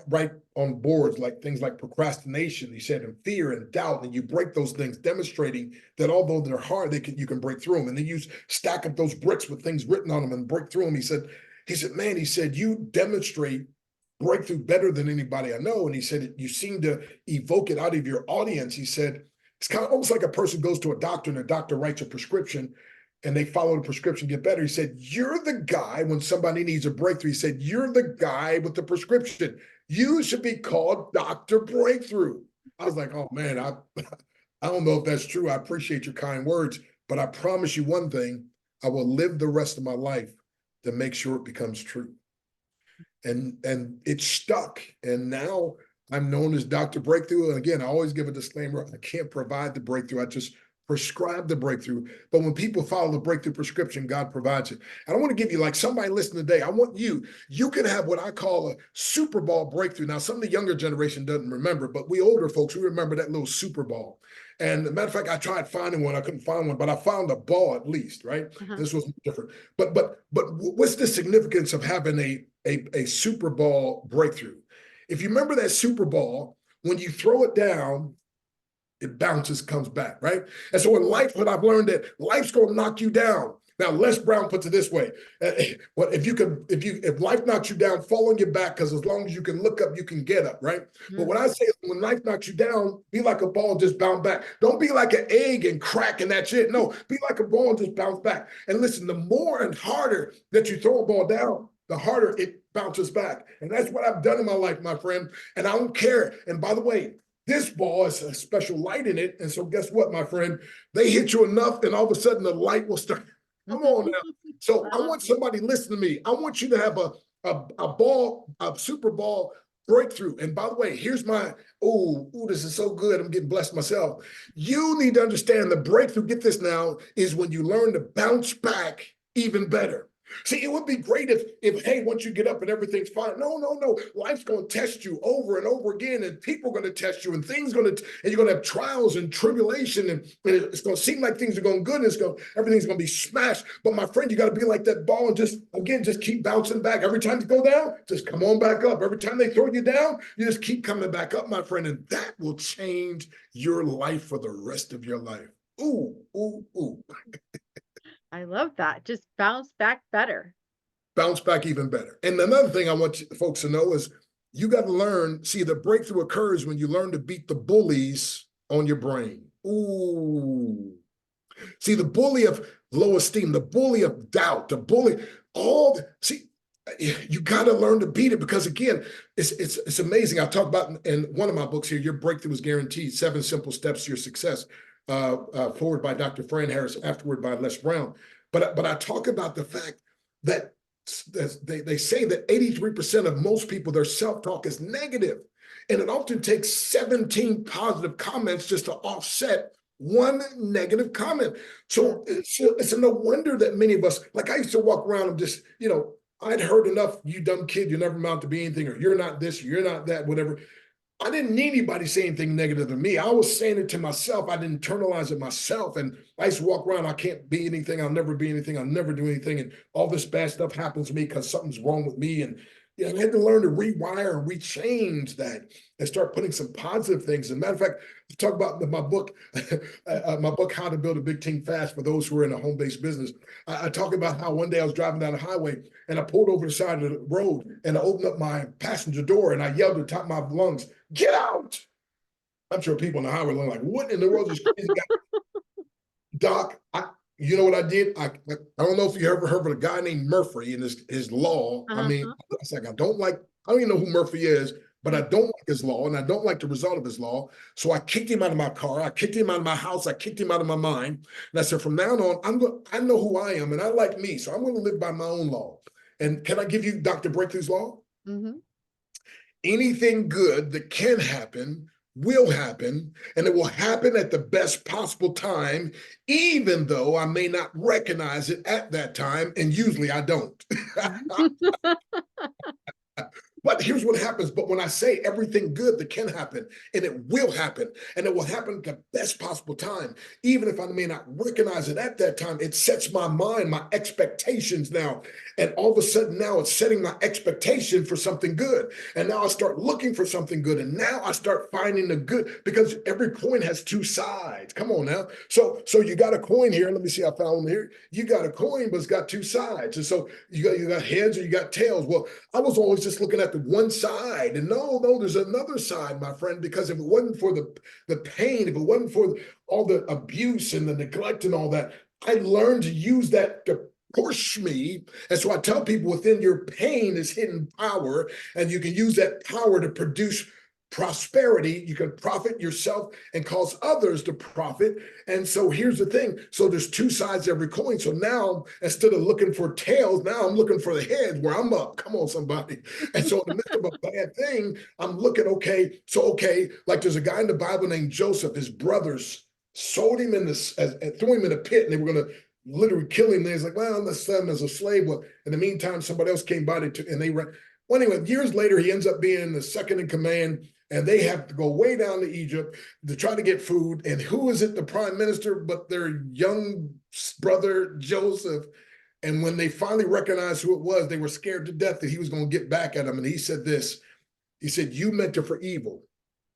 write on boards like things like procrastination, he said, and fear and doubt, and you break those things, demonstrating that although they're hard, you can break through them. And then you stack up those bricks with things written on them and break through them. He said, man, you demonstrate breakthrough better than anybody I know. And he said, you seem to evoke it out of your audience. He said, it's kind of almost like a person goes to a doctor and a doctor writes a prescription and they follow the prescription, get better. He said, you're the guy when somebody needs a breakthrough. He said, you're the guy with the prescription. You should be called Dr. Breakthrough. I was like, oh man, I don't know if that's true. I appreciate your kind words, but I promise you one thing, I will live the rest of my life to make sure it becomes true. And it stuck. And now I'm known as Dr. Breakthrough. And again, I always give a disclaimer. I can't provide the breakthrough. I just prescribe the breakthrough. But when people follow the breakthrough prescription, God provides it. And I want to give you, like somebody listening today, I want you can have what I call a Super Bowl breakthrough. Now, some of the younger generation doesn't remember, but we older folks, we remember that little Super Bowl. And as a matter of fact, I tried finding one. I couldn't find one, but I found a ball at least, right? This was different. But what's the significance of having a Super Bowl breakthrough? If you remember that Super Bowl, when you throw it down, it bounces, comes back, right? And so in life, what I've learned that life's going to knock you down. Now, Les Brown puts it this way: well, if life knocks you down, fall on your back, because as long as you can look up, you can get up, right? Mm-hmm. But what I say is, when life knocks you down, be like a ball, just bounce back. Don't be like an egg and crack and that's it. No, be like a ball and just bounce back. And listen, the more and harder that you throw a ball down, the harder it bounces back. And that's what I've done in my life, my friend. And I don't care. And by the way, this ball has a special light in it. And so guess what, my friend? They hit you enough and all of a sudden the light will start. Come on now. So I want somebody listening to me. I want you to have a Super Bowl breakthrough. And by the way, here's my, this is so good. I'm getting blessed myself. You need to understand the breakthrough, get this now, is when you learn to bounce back even better. See, it would be great if hey, once you get up and everything's fine. No. Life's going to test you over and over again, and people are going to test you, and and you're going to have trials and tribulation, and it's going to seem like things are going good, and everything's going to be smashed. But my friend, you got to be like that ball and just keep bouncing back. Every time you go down, just come on back up. Every time they throw you down, you just keep coming back up, my friend, and that will change your life for the rest of your life. Ooh. I love that. Just bounce back better. Bounce back even better. And another thing I want folks to know is you got to learn, see, the breakthrough occurs when you learn to beat the bullies on your brain. Ooh. See, the bully of low esteem, the bully of doubt, you got to learn to beat it, because again, it's amazing. I talk about in one of my books here, Your Breakthrough is Guaranteed, 7 Simple Steps to Your Success, forward by Dr. Fran Harris, afterward by Les Brown. But I talk about the fact that they say that 83% of most people, their self-talk is negative. And it often takes 17 positive comments just to offset one negative comment. So it's no wonder that many of us, like I used to walk around and just, I'd heard enough, you dumb kid, you never amount to be anything, or you're not this, you're not that, whatever. I didn't need anybody saying anything negative to me. I was saying it to myself. I didn't internalize it myself. And I used to walk around, I can't be anything. I'll never be anything. I'll never do anything. And all this bad stuff happens to me because something's wrong with me. And I had to learn to rewire and rechange that and start putting some positive things. As a matter of fact, I talk about my book, How to Build a Big Team Fast, for those who are in a home-based business. I talk about how one day I was driving down the highway and I pulled over the side of the road and I opened up my passenger door and I yelled at the top of my lungs, "Get out!" I'm sure people on the highway are like, "What in the world is this crazy guy?" Doc, you know what I did? I don't know if you ever heard of a guy named Murphy and his law. I mean, it's like I don't even know who Murphy is, but I don't like his law and I don't like the result of his law. So I kicked him out of my car. I kicked him out of my house. I kicked him out of my mind. And I said, from now on, I know who I am and I like me. So I'm going to live by my own law. And can I give you Dr. Breakthrough's law? Mm-hmm. Anything good that can happen will happen, and it will happen at the best possible time, even though I may not recognize it at that time, and usually I don't. But here's what happens. But when I say everything good that can happen, and it will happen, and it will happen at the best possible time, even if I may not recognize it at that time, it sets my mind, my expectations now. And all of a sudden now it's setting my expectation for something good. And now I start looking for something good. And now I start finding the good, because every coin has two sides. Come on now. So you got a coin here. Let me see. I found one here. You got a coin, but it's got two sides. And so you got heads or you got tails. Well, I was always just looking at the one side, and no, there's another side, my friend, because if it wasn't for the pain, if it wasn't for all the abuse and the neglect and all that, I learned to use that to push me. And so I tell people, within your pain is hidden power, and you can use that power to produce prosperity. You can profit yourself and cause others to profit. And so here's the thing. So there's two sides to every coin. So now, instead of looking for tails, now I'm looking for the head where I'm up. Come on, somebody. And so in the midst of a bad thing, I'm looking, okay, like there's a guy in the Bible named Joseph. His brothers sold him threw him in a pit, and they were going to literally kill him. And he's like, well, let's sell him as a slave. Well, in the meantime, somebody else came by and they ran. Well, anyway, years later, he ends up being the second in command, and they have to go way down to Egypt to try to get food. And who is it? The prime minister, but their young brother, Joseph. And when they finally recognized who it was, they were scared to death that he was going to get back at them. And he said this, he said, you meant it for evil,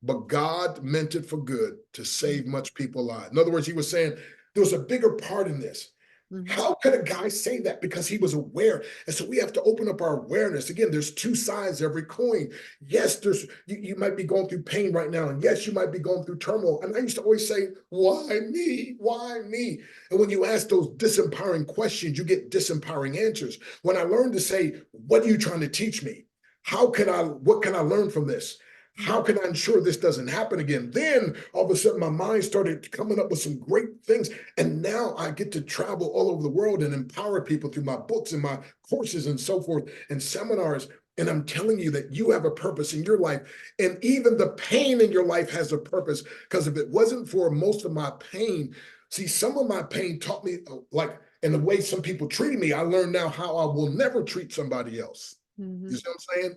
but God meant it for good, to save much people alive. In other words, he was saying there was a bigger part in this. How could a guy say that? Because he was aware. And so we have to open up our awareness. Again, there's two sides to every coin. Yes, you might be going through pain right now. And yes, you might be going through turmoil. And I used to always say, why me? Why me? And when you ask those disempowering questions, you get disempowering answers. When I learned to say, what are you trying to teach me? What can I learn from this? How can I ensure this doesn't happen again? Then all of a sudden my mind started coming up with some great things. And now I get to travel all over the world and empower people through my books and my courses and so forth and seminars. And I'm telling you that you have a purpose in your life. And even the pain in your life has a purpose, because if it wasn't for most of my pain, see, some of my pain taught me, like in the way some people treated me, I learned now how I will never treat somebody else. You see what I'm saying?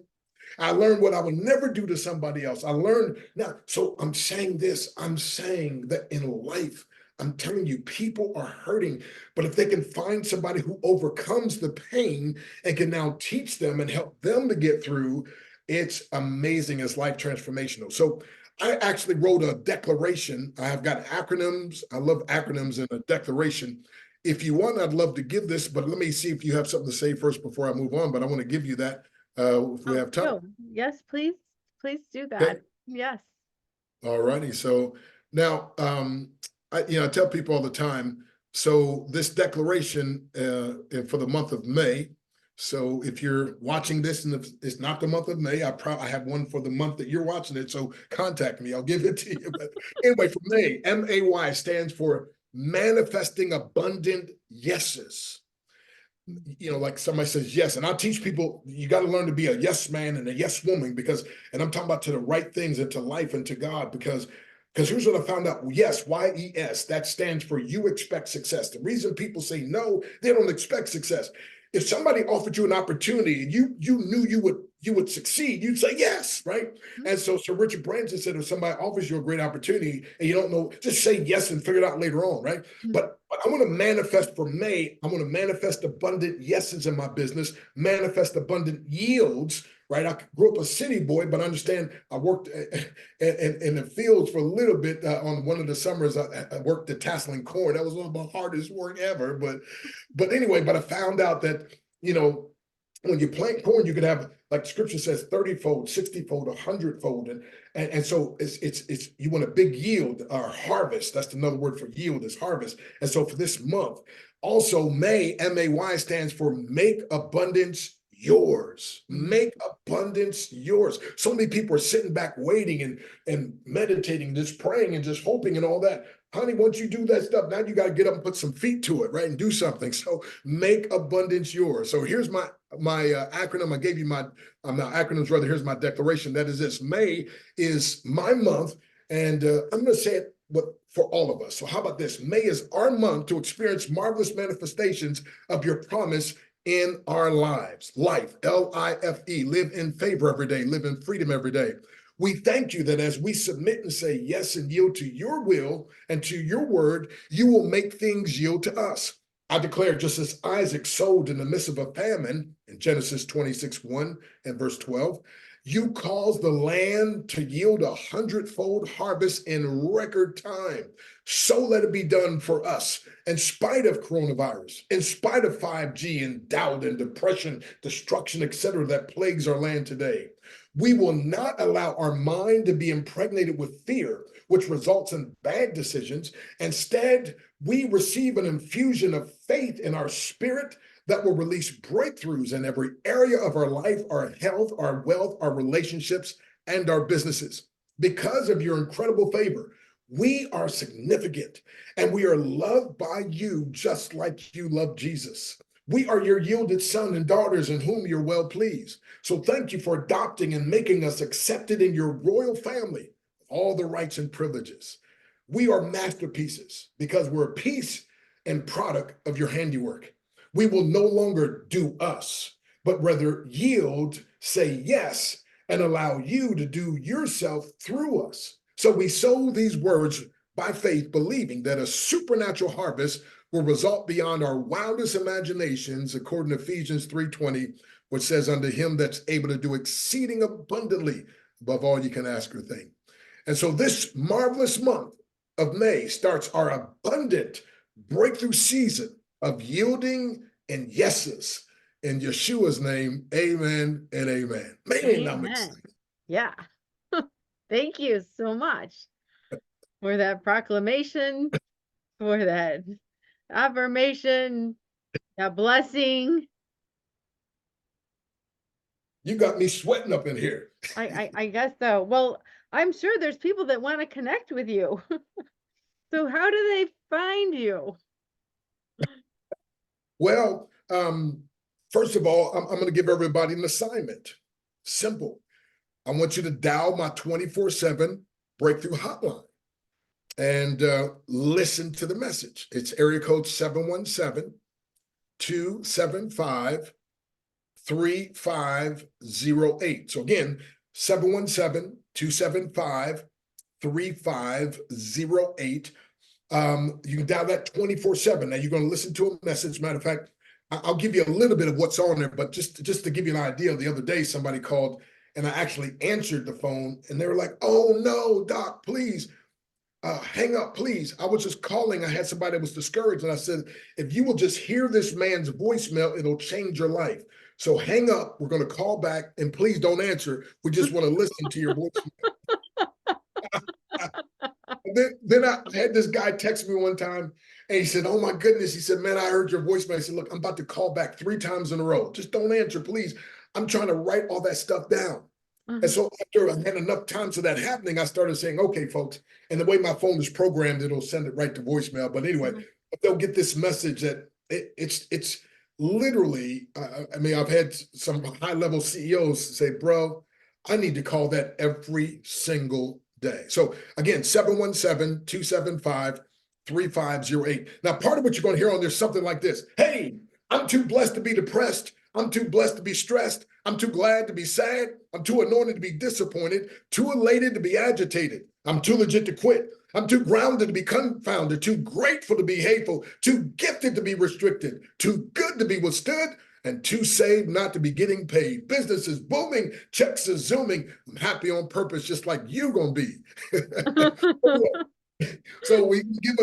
I learned what I would never do to somebody else. I learned now. So I'm saying this, I'm saying that in life, I'm telling you, people are hurting, but if they can find somebody who overcomes the pain and can now teach them and help them to get through, it's amazing. It's life transformational. So I actually wrote a declaration. I've got acronyms. I love acronyms in a declaration. If you want, I'd love to give this, but let me see if you have something to say first before I move on, but I want to give you that. If we have time. No. Yes, please do that. Okay. Yes. All righty. So now, I tell people all the time, so this declaration for the month of May, So if you're watching this and it's not the month of May, I have one for the month that you're watching it. So contact me. I'll give it to you. But anyway, for May, MAY stands for manifesting abundant yeses. You know, like somebody says yes, and I teach people you got to learn to be a yes man and a yes woman, because, and I'm talking about to the right things and to life and to God, because here's what I found out. Yes, YES, that stands for you expect success. The reason people say no, they don't expect success. If somebody offered you an opportunity and you knew you would succeed, you'd say yes, right? Mm-hmm. And so Sir Richard Branson said, if somebody offers you a great opportunity and you don't know, just say yes and figure it out later on, right? Mm-hmm. But I want to manifest for May. I want to manifest abundant yeses in my business, manifest abundant yields, right? I grew up a city boy, but I understand I worked in the fields for a little bit. On one of the summers, I worked at tasseling corn. That was one of my hardest work ever. But anyway, but I found out that, you know, when you plant corn, you could have, like scripture says, 30-fold, 60-fold, 100-fold. And so it's you want a big yield or harvest. That's another word for yield, is harvest. And so for this month, also May, MAY, stands for make abundance yours. Make abundance yours. So many people are sitting back waiting and meditating, just praying and just hoping and all that. Honey, once you do that stuff, now you got to get up and put some feet to it, right? And do something. So make abundance yours. So here's my acronym. I gave you my acronyms, rather. Here's my declaration. That is this. May is my month, and I'm going to say it for all of us. So how about this? May is our month to experience marvelous manifestations of your promise in our lives. Life, LIFE, live in favor every day, live in freedom every day. We thank you that as we submit and say yes and yield to your will and to your word, you will make things yield to us. I declare, just as Isaac sowed in the midst of a famine in Genesis 26:1 and verse 12, you cause the land to yield 100-fold harvest in record time. So let it be done for us, in spite of coronavirus, in spite of 5G and doubt and depression, destruction, etc., that plagues our land today. We will not allow our mind to be impregnated with fear, which results in bad decisions. Instead, we receive an infusion of faith in our spirit that will release breakthroughs in every area of our life, our health, our wealth, our relationships, and our businesses. Because of your incredible favor, we are significant and we are loved by you just like you love Jesus. We are your yielded sons and daughters in whom you're well pleased. So thank you for adopting and making us accepted in your royal family, all the rights and privileges. We are masterpieces because we're a piece and product of your handiwork. We will no longer do us, but rather yield, say yes, and allow you to do yourself through us. So we sow these words by faith, believing that a supernatural harvest will result beyond our wildest imaginations, according to Ephesians 3:20, which says, unto him that's able to do exceeding abundantly above all you can ask or think. And so this marvelous month of May starts our abundant breakthrough season of yielding and yeses. In Yeshua's name, amen and amen. Man, I'm excited. Yeah. Thank you so much for that proclamation, for that affirmation, that blessing. You got me sweating up in here. I guess so. Well, I'm sure there's people that want to connect with you. So how do they find you? Well, first of all, I'm going to give everybody an assignment. Simple. I want you to dial my 24/7 breakthrough hotline and listen to the message. It's area code 717-275-3508. So again, 717-275-3508. You can dial that 24/7. Now you're going to listen to a message. Matter of fact, I'll give you a little bit of what's on there, but just to give you an idea, the other day somebody called and I actually answered the phone and they were like, oh no, doc, please hang up, please. I was just calling. I had somebody that was discouraged and I said, if you will just hear this man's voicemail, it'll change your life. So hang up. We're going to call back and please don't answer. We just want to listen to your voicemail. Then I had this guy text me one time And he said, oh my goodness. He said, man, I heard your voicemail. I said, look, I'm about to call back 3 times in a row. Just don't answer, please. I'm trying to write all that stuff down. And so after I had enough time to that happening, I started saying, okay, folks, and the way my phone is programmed, it'll send it right to voicemail. But anyway, they'll get this message that it's literally, I mean, I've had some high-level CEOs say, bro, I need to call that every single day. So again, 717-275-3508. Now, part of what you're going to hear on there's something like this. Hey, I'm too blessed to be depressed. I'm too blessed to be stressed. I'm too glad to be sad. I'm too anointed to be disappointed, too elated to be agitated. I'm too legit to quit. I'm too grounded to be confounded, too grateful to be hateful, too gifted to be restricted, too good to be withstood, and too saved not to be getting paid. Business is booming, checks are zooming. I'm happy on purpose, just like you gonna be. So we give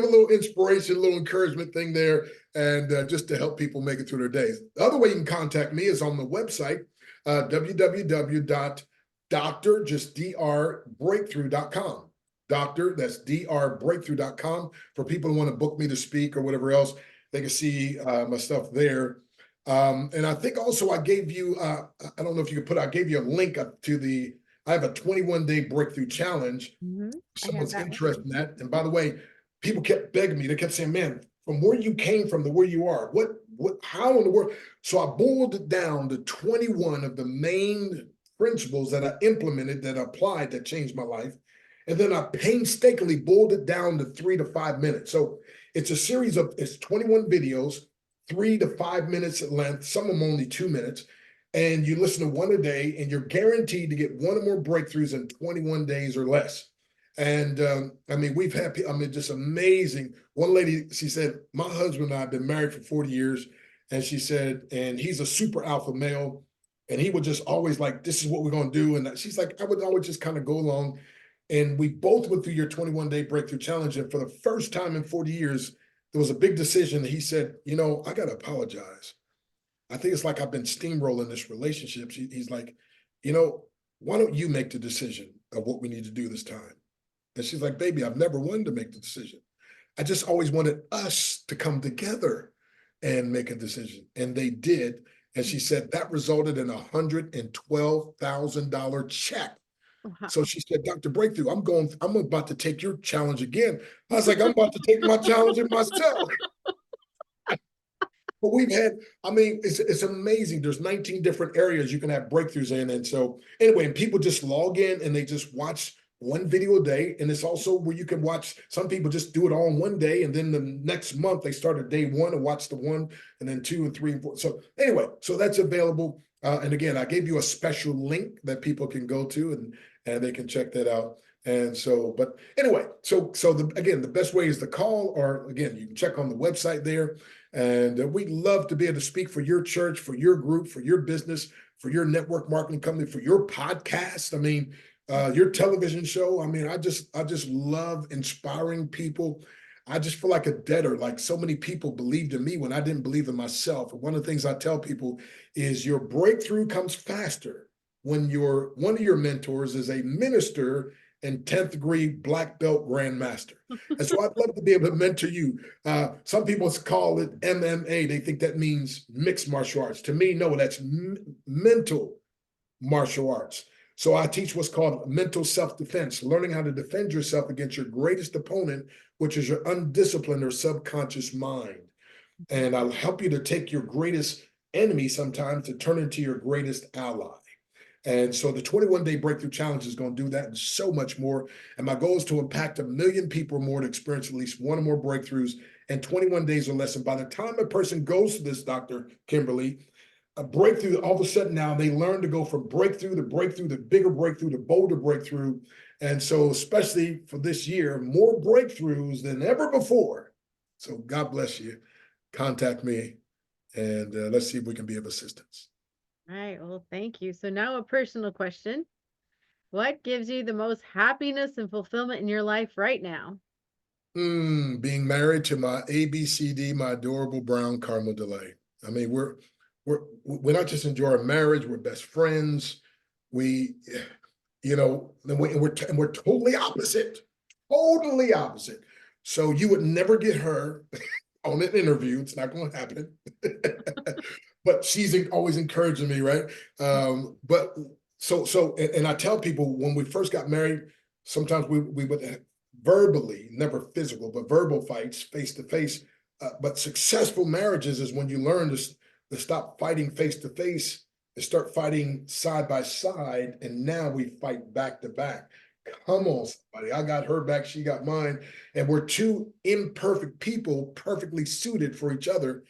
a little inspiration, a little encouragement thing there, and just to help people make it through their days. The other way you can contact me is on the website, www.drbreakthrough.com. Doctor, that's drbreakthrough.com. For people who want to book me to speak or whatever else, they can see my stuff there. And I think also I gave you, I don't know if you could I gave you a link up to I have a 21-day breakthrough challenge. Someone's interested in that. And by the way, people kept begging me. They kept saying, man, from where you came from to where you are, how in the world? So I boiled it down to 21 of the main principles that I implemented, that I applied, that changed my life. And then I painstakingly boiled it down to 3 to 5 minutes. So it's a series it's 21 videos, 3 to 5 minutes at length, some of them only 2 minutes. And you listen to one a day, and you're guaranteed to get one or more breakthroughs in 21 days or less. And I mean, we've had, just amazing. One lady, she said, my husband and I have been married for 40 years. And she said, and he's a super alpha male. And he would just always like, this is what we're going to do. And she's like, I would always just kind of go along. And we both went through your 21-day breakthrough challenge. And for the first time in 40 years, there was a big decision. He said, I got to apologize. I think it's like I've been steamrolling this relationship. He's like, why don't you make the decision of what we need to do this time? And she's like, baby, I've never wanted to make the decision. I just always wanted us to come together and make a decision. And they did. And she said that resulted in a $112,000 check. Wow. So she said, Dr. Breakthrough, I'm about to take your challenge again. I was like, I'm about to take my challenge in myself. But we've had, it's amazing. There's 19 different areas you can have breakthroughs in. And so anyway, and people just log in and they just watch one video a day. And it's also where you can watch, some people just do it all in one day. And then the next month they start at day 1 and watch the 1 and then 2 and 3 and 4. So anyway, so that's available. And again, I gave you a special link that people can go to and they can check that out. And so, but anyway, again, the best way is to call, or again, you can check on the website there. And we'd love to be able to speak for your church, for your group, for your business, for your network marketing company, for your podcast. Your television show. I just love inspiring people. I just feel like a debtor. Like so many people believed in me when I didn't believe in myself. And one of the things I tell people is your breakthrough comes faster when one of your mentors is a minister and 10th degree black belt grandmaster. And so I'd love to be able to mentor you. Some people call it MMA. They think that means mixed martial arts. To me, no, that's mental martial arts. So I teach what's called mental self-defense, learning how to defend yourself against your greatest opponent, which is your undisciplined or subconscious mind. And I'll help you to take your greatest enemy sometimes to turn into your greatest ally. And so the 21-day breakthrough challenge is going to do that and so much more. And my goal is to impact 1 million people or more to experience at least one or more breakthroughs in 21 days or less. And by the time a person goes to this, Dr. Kimberley, a breakthrough, all of a sudden now they learn to go from breakthrough to breakthrough, to bigger breakthrough, to bolder breakthrough. And so especially for this year, more breakthroughs than ever before. So God bless you. Contact me and let's see if we can be of assistance. All right. Well, thank you. So now a personal question. What gives you the most happiness and fulfillment in your life right now? Being married to my ABCD, my adorable brown caramel delay. We're not just enjoy our marriage, we're best friends. We're totally opposite. So you would never get her on an interview. It's not going to happen. But she's always encouraging me, right? But and I tell people when we first got married, sometimes we would verbally, never physical, but verbal fights face to face. But successful marriages is when you learn to stop fighting face to face and start fighting side by side. And now we fight back to back. Come on, somebody. I got her back, she got mine. And we're two imperfect people perfectly suited for each other.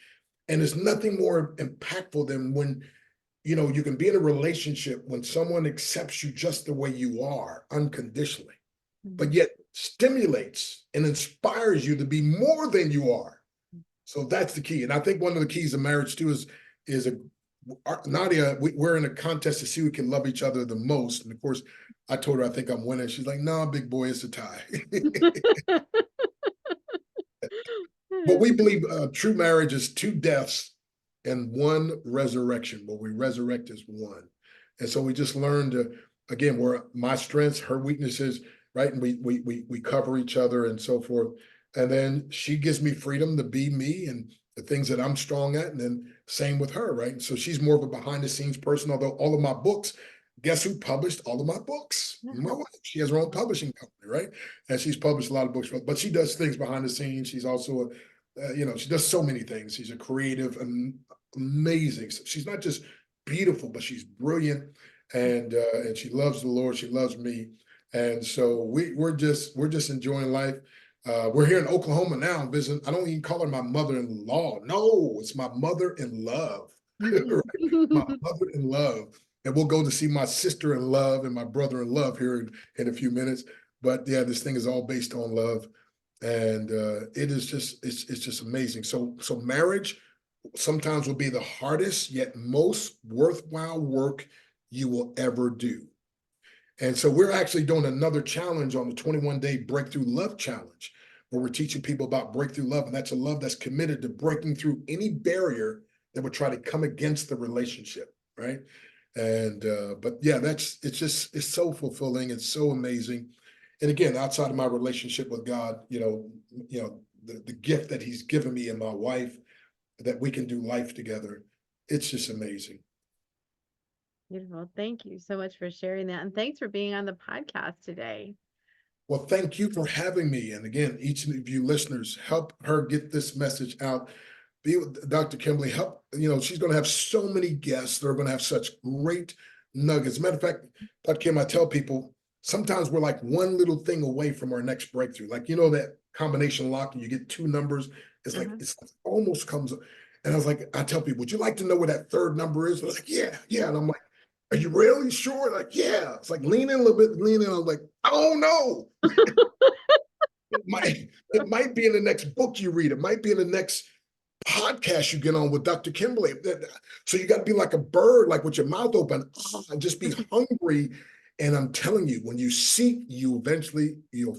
And there's nothing more impactful than when, you can be in a relationship when someone accepts you just the way you are unconditionally, but yet stimulates and inspires you to be more than you are. So that's the key. And I think one of the keys of marriage too is Nadia, we're in a contest to see who can love each other the most. And of course, I told her I think I'm winning. She's like, "No, big boy, it's a tie." But we believe true marriage is two deaths and one resurrection. What we resurrect is one. And so we just learned to, again, where my strengths, her weaknesses, right? And we cover each other and so forth. And then she gives me freedom to be me and the things that I'm strong at. And then same with her, right? So she's more of a behind the scenes person, although all of my books, guess who published all of my books? My wife. She has her own publishing company, right? And she's published a lot of books, but she does things behind the scenes. She's also she does so many things. She's a creative and amazing. She's not just beautiful, but she's brilliant, and she loves the Lord. She loves me, and so we're just enjoying life. We're here in Oklahoma now visiting. I don't even call her my mother-in-law. No, it's my mother-in-love. Right? My mother-in-love. And we'll go to see my sister-in-love and my brother-in-love here in a few minutes. But yeah, this thing is all based on love. And it is just it's just amazing. So marriage sometimes will be the hardest yet most worthwhile work you will ever do. And so we're actually doing another challenge on the 21-day Breakthrough Love Challenge, where we're teaching people about breakthrough love. And that's a love that's committed to breaking through any barrier that would try to come against the relationship, right? And but yeah, it's so fulfilling. It's so amazing. And again, outside of my relationship with God, the gift that He's given me and my wife, that we can do life together. It's just amazing. Beautiful. Thank you so much for sharing that. And thanks for being on the podcast today. Well, thank you for having me. And again, each of you listeners, help her get this message out. Be with Dr. Kimberley. Help, she's going to have so many guests that are going to have such great nuggets. As a matter of fact, Dr. Kim, I tell people, sometimes we're like one little thing away from our next breakthrough. Like, that combination lock and you get two numbers. It's like, it's almost comes. And I was like, I tell people, would you like to know what that third number is? They're like, yeah. And I'm like, are you really sure? Like, yeah. It's like lean in a little bit, lean in. I was like, I don't know. It might be in the next book you read. It might be in the next podcast you get on with Dr. Kimberley. So you got to be like a bird, like with your mouth open, and just be hungry. And I'm telling you, when you seek, you'll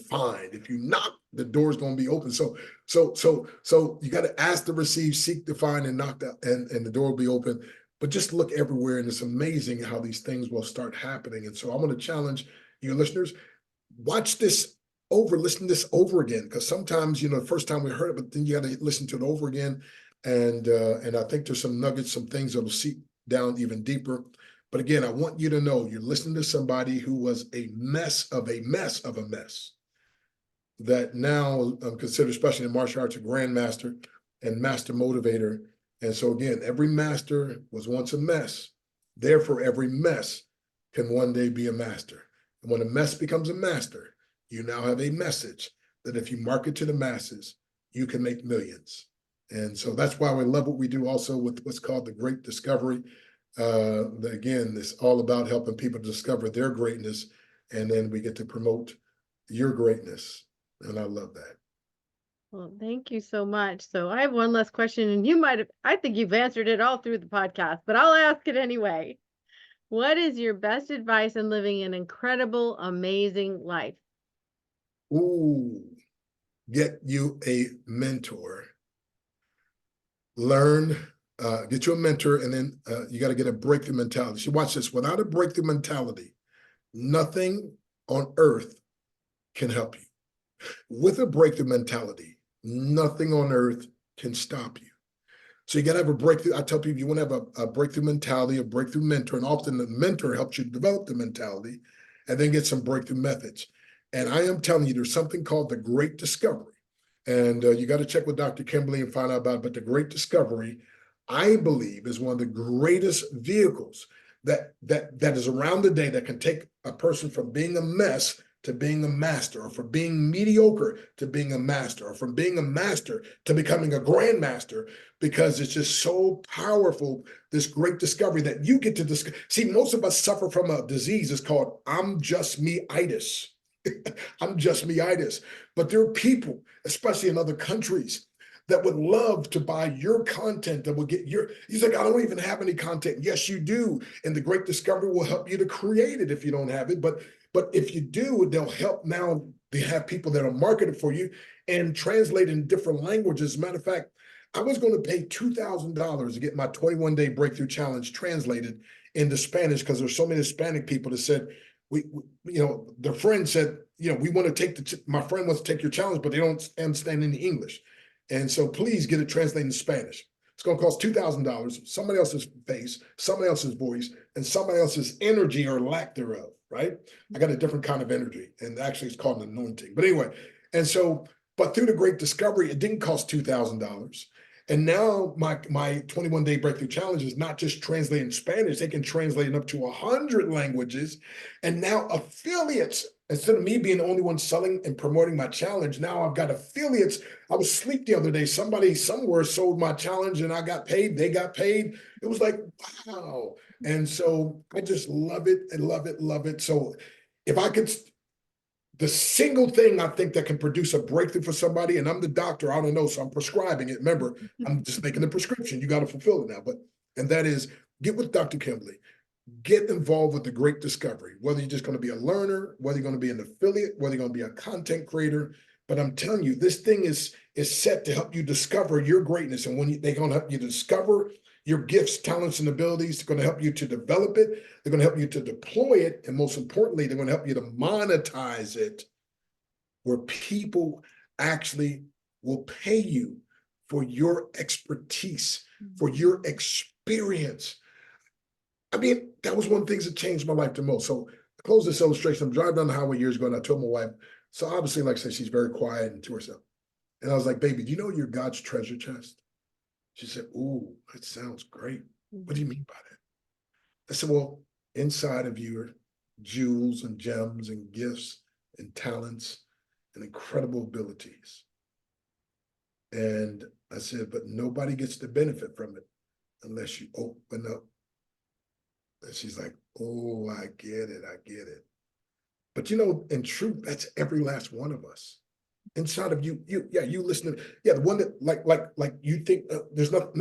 find. If you knock, the door's going to be open. So you got to ask to receive, seek to find, and knock out, and the door will be open. But just look everywhere, and it's amazing how these things will start happening. And so I'm going to challenge you listeners, watch this listen to this over again, because sometimes, the first time we heard it, but then you got to listen to it over again. And I think there's some nuggets, some things that'll seep down even deeper. But again, I want you to know you're listening to somebody who was a mess of a mess of a mess, that now I'm considered, especially in martial arts, a grandmaster and master motivator. And so again, every master was once a mess. Therefore, every mess can one day be a master. And when a mess becomes a master, you now have a message that if you market to the masses, you can make millions. And so that's why we love what we do also with what's called the Great Discovery. Again, it's all about helping people discover their greatness, and then we get to promote your greatness. And I love that. Well, thank you so much. So I have one last question, and I think you've answered it all through the podcast, but I'll ask it anyway. What is your best advice in living an incredible, amazing life? Ooh, get you a mentor. Learn, get you a mentor, and then you got to get a breakthrough mentality. So watch this. Without a breakthrough mentality, nothing on earth can help you. With a breakthrough mentality, nothing on earth can stop you. So you got to have a breakthrough. I tell people you want to have a breakthrough mentality, a breakthrough mentor, and often the mentor helps you develop the mentality and then get some breakthrough methods. And I am telling you, there's something called the Great Discovery. And you got to check with Dr. Kimberley and find out about it. But the Great Discovery, I believe, is one of the greatest vehicles that is around today that can take a person from being a mess to being a master, or from being mediocre to being a master, or from being a master to becoming a grandmaster, because it's just so powerful, this great discovery that you get to discover. See, most of us suffer from a disease. It's called I'm just me-itis. I'm just me-itis. But there are people, especially in other countries, that would love to buy your content, that will get your, he's like, I don't even have any content. Yes, you do. And the Great Discovery will help you to create it if you don't have it. But if you do, they'll help now. They have people that will market it for you and translate in different languages. As a matter of fact, I was going to pay $2,000 to get my 21-day breakthrough challenge translated into Spanish, because there's so many Hispanic people that said, their friend said, we want to take my friend wants to take your challenge, but they don't understand any English. And so please get it translated in Spanish. It's going to cost $2,000, somebody else's face, somebody else's voice, and somebody else's energy or lack thereof, right? I got a different kind of energy, and actually it's called an anointing. But anyway, and so, but through the Great Discovery, it didn't cost $2,000. And now my 21-day breakthrough challenge is not just translated in Spanish, they can translate it up to 100 languages. And now affiliates, instead of me being the only one selling and promoting my challenge, now I've got affiliates. I was asleep the other day. Somebody somewhere sold my challenge and I got paid. They got paid. It was like, wow. And so I just love it and love it, love it. So if I could, the single thing I think that can produce a breakthrough for somebody, and I'm the doctor, I don't know, so I'm prescribing it. Remember, I'm just making the prescription. You got to fulfill it now. And that is, get with Dr. Kimberley. Get involved with the Great Discovery, whether you're just going to be a learner, whether you're going to be an affiliate, whether you're going to be a content creator. But I'm telling you, this thing is set to help you discover your greatness. And when they're going to help you discover your gifts, talents, and abilities, they're going to help you to develop it. They're going to help you to deploy it. And most importantly, they're going to help you to monetize it, where people actually will pay you for your expertise, for your experience. I mean, that was one of the things that changed my life the most. So to close this illustration, I'm driving down the highway years ago, and I told my wife, so obviously, like I said, she's very quiet and to herself. And I was like, baby, do you know you're God's treasure chest? She said, ooh, that sounds great. What do you mean by that? I said, well, inside of you are jewels and gems and gifts and talents and incredible abilities. And I said, but nobody gets to benefit from it unless you open up. And she's like, oh, I get it. I get it. But in truth, that's every last one of us. Inside of you, you listen to, the one that like you think there's no.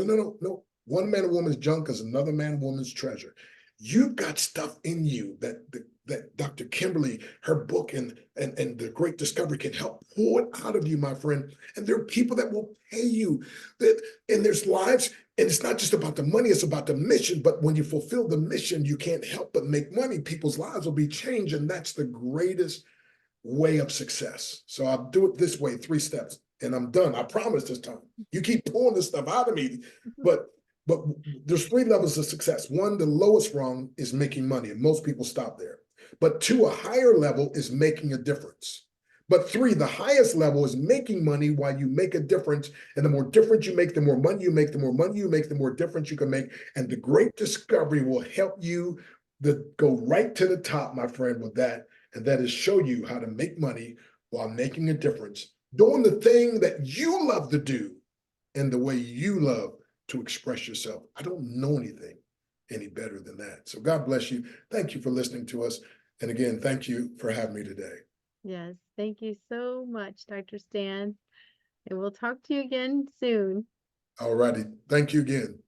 One man or woman's junk is another man or woman's treasure. You've got stuff in you that Dr. Kimberley, her book and the Great Discovery can help pull it out of you, my friend. And there are people that will pay you, and there's lives. And it's not just about the money, it's about the mission. But when you fulfill the mission, you can't help but make money. People's lives will be changed. And that's the greatest way of success. So I'll do it this way, 3 steps, and I'm done. I promise this time. You keep pulling this stuff out of me. But there's 3 levels of success. 1, the lowest rung is making money, and most people stop there. But 2, a higher level is making a difference. But 3, the highest level is making money while you make a difference. And the more difference you make, the more money you make, the more money you make, the more difference you can make. And the Great Discovery will help you to go right to the top, my friend, with that. And that is show you how to make money while making a difference, doing the thing that you love to do and the way you love to express yourself. I don't know anything any better than that. So God bless you. Thank you for listening to us. And again, thank you for having me today. Yes, thank you so much, Dr. Stan. And we'll talk to you again soon. All righty. Thank you again.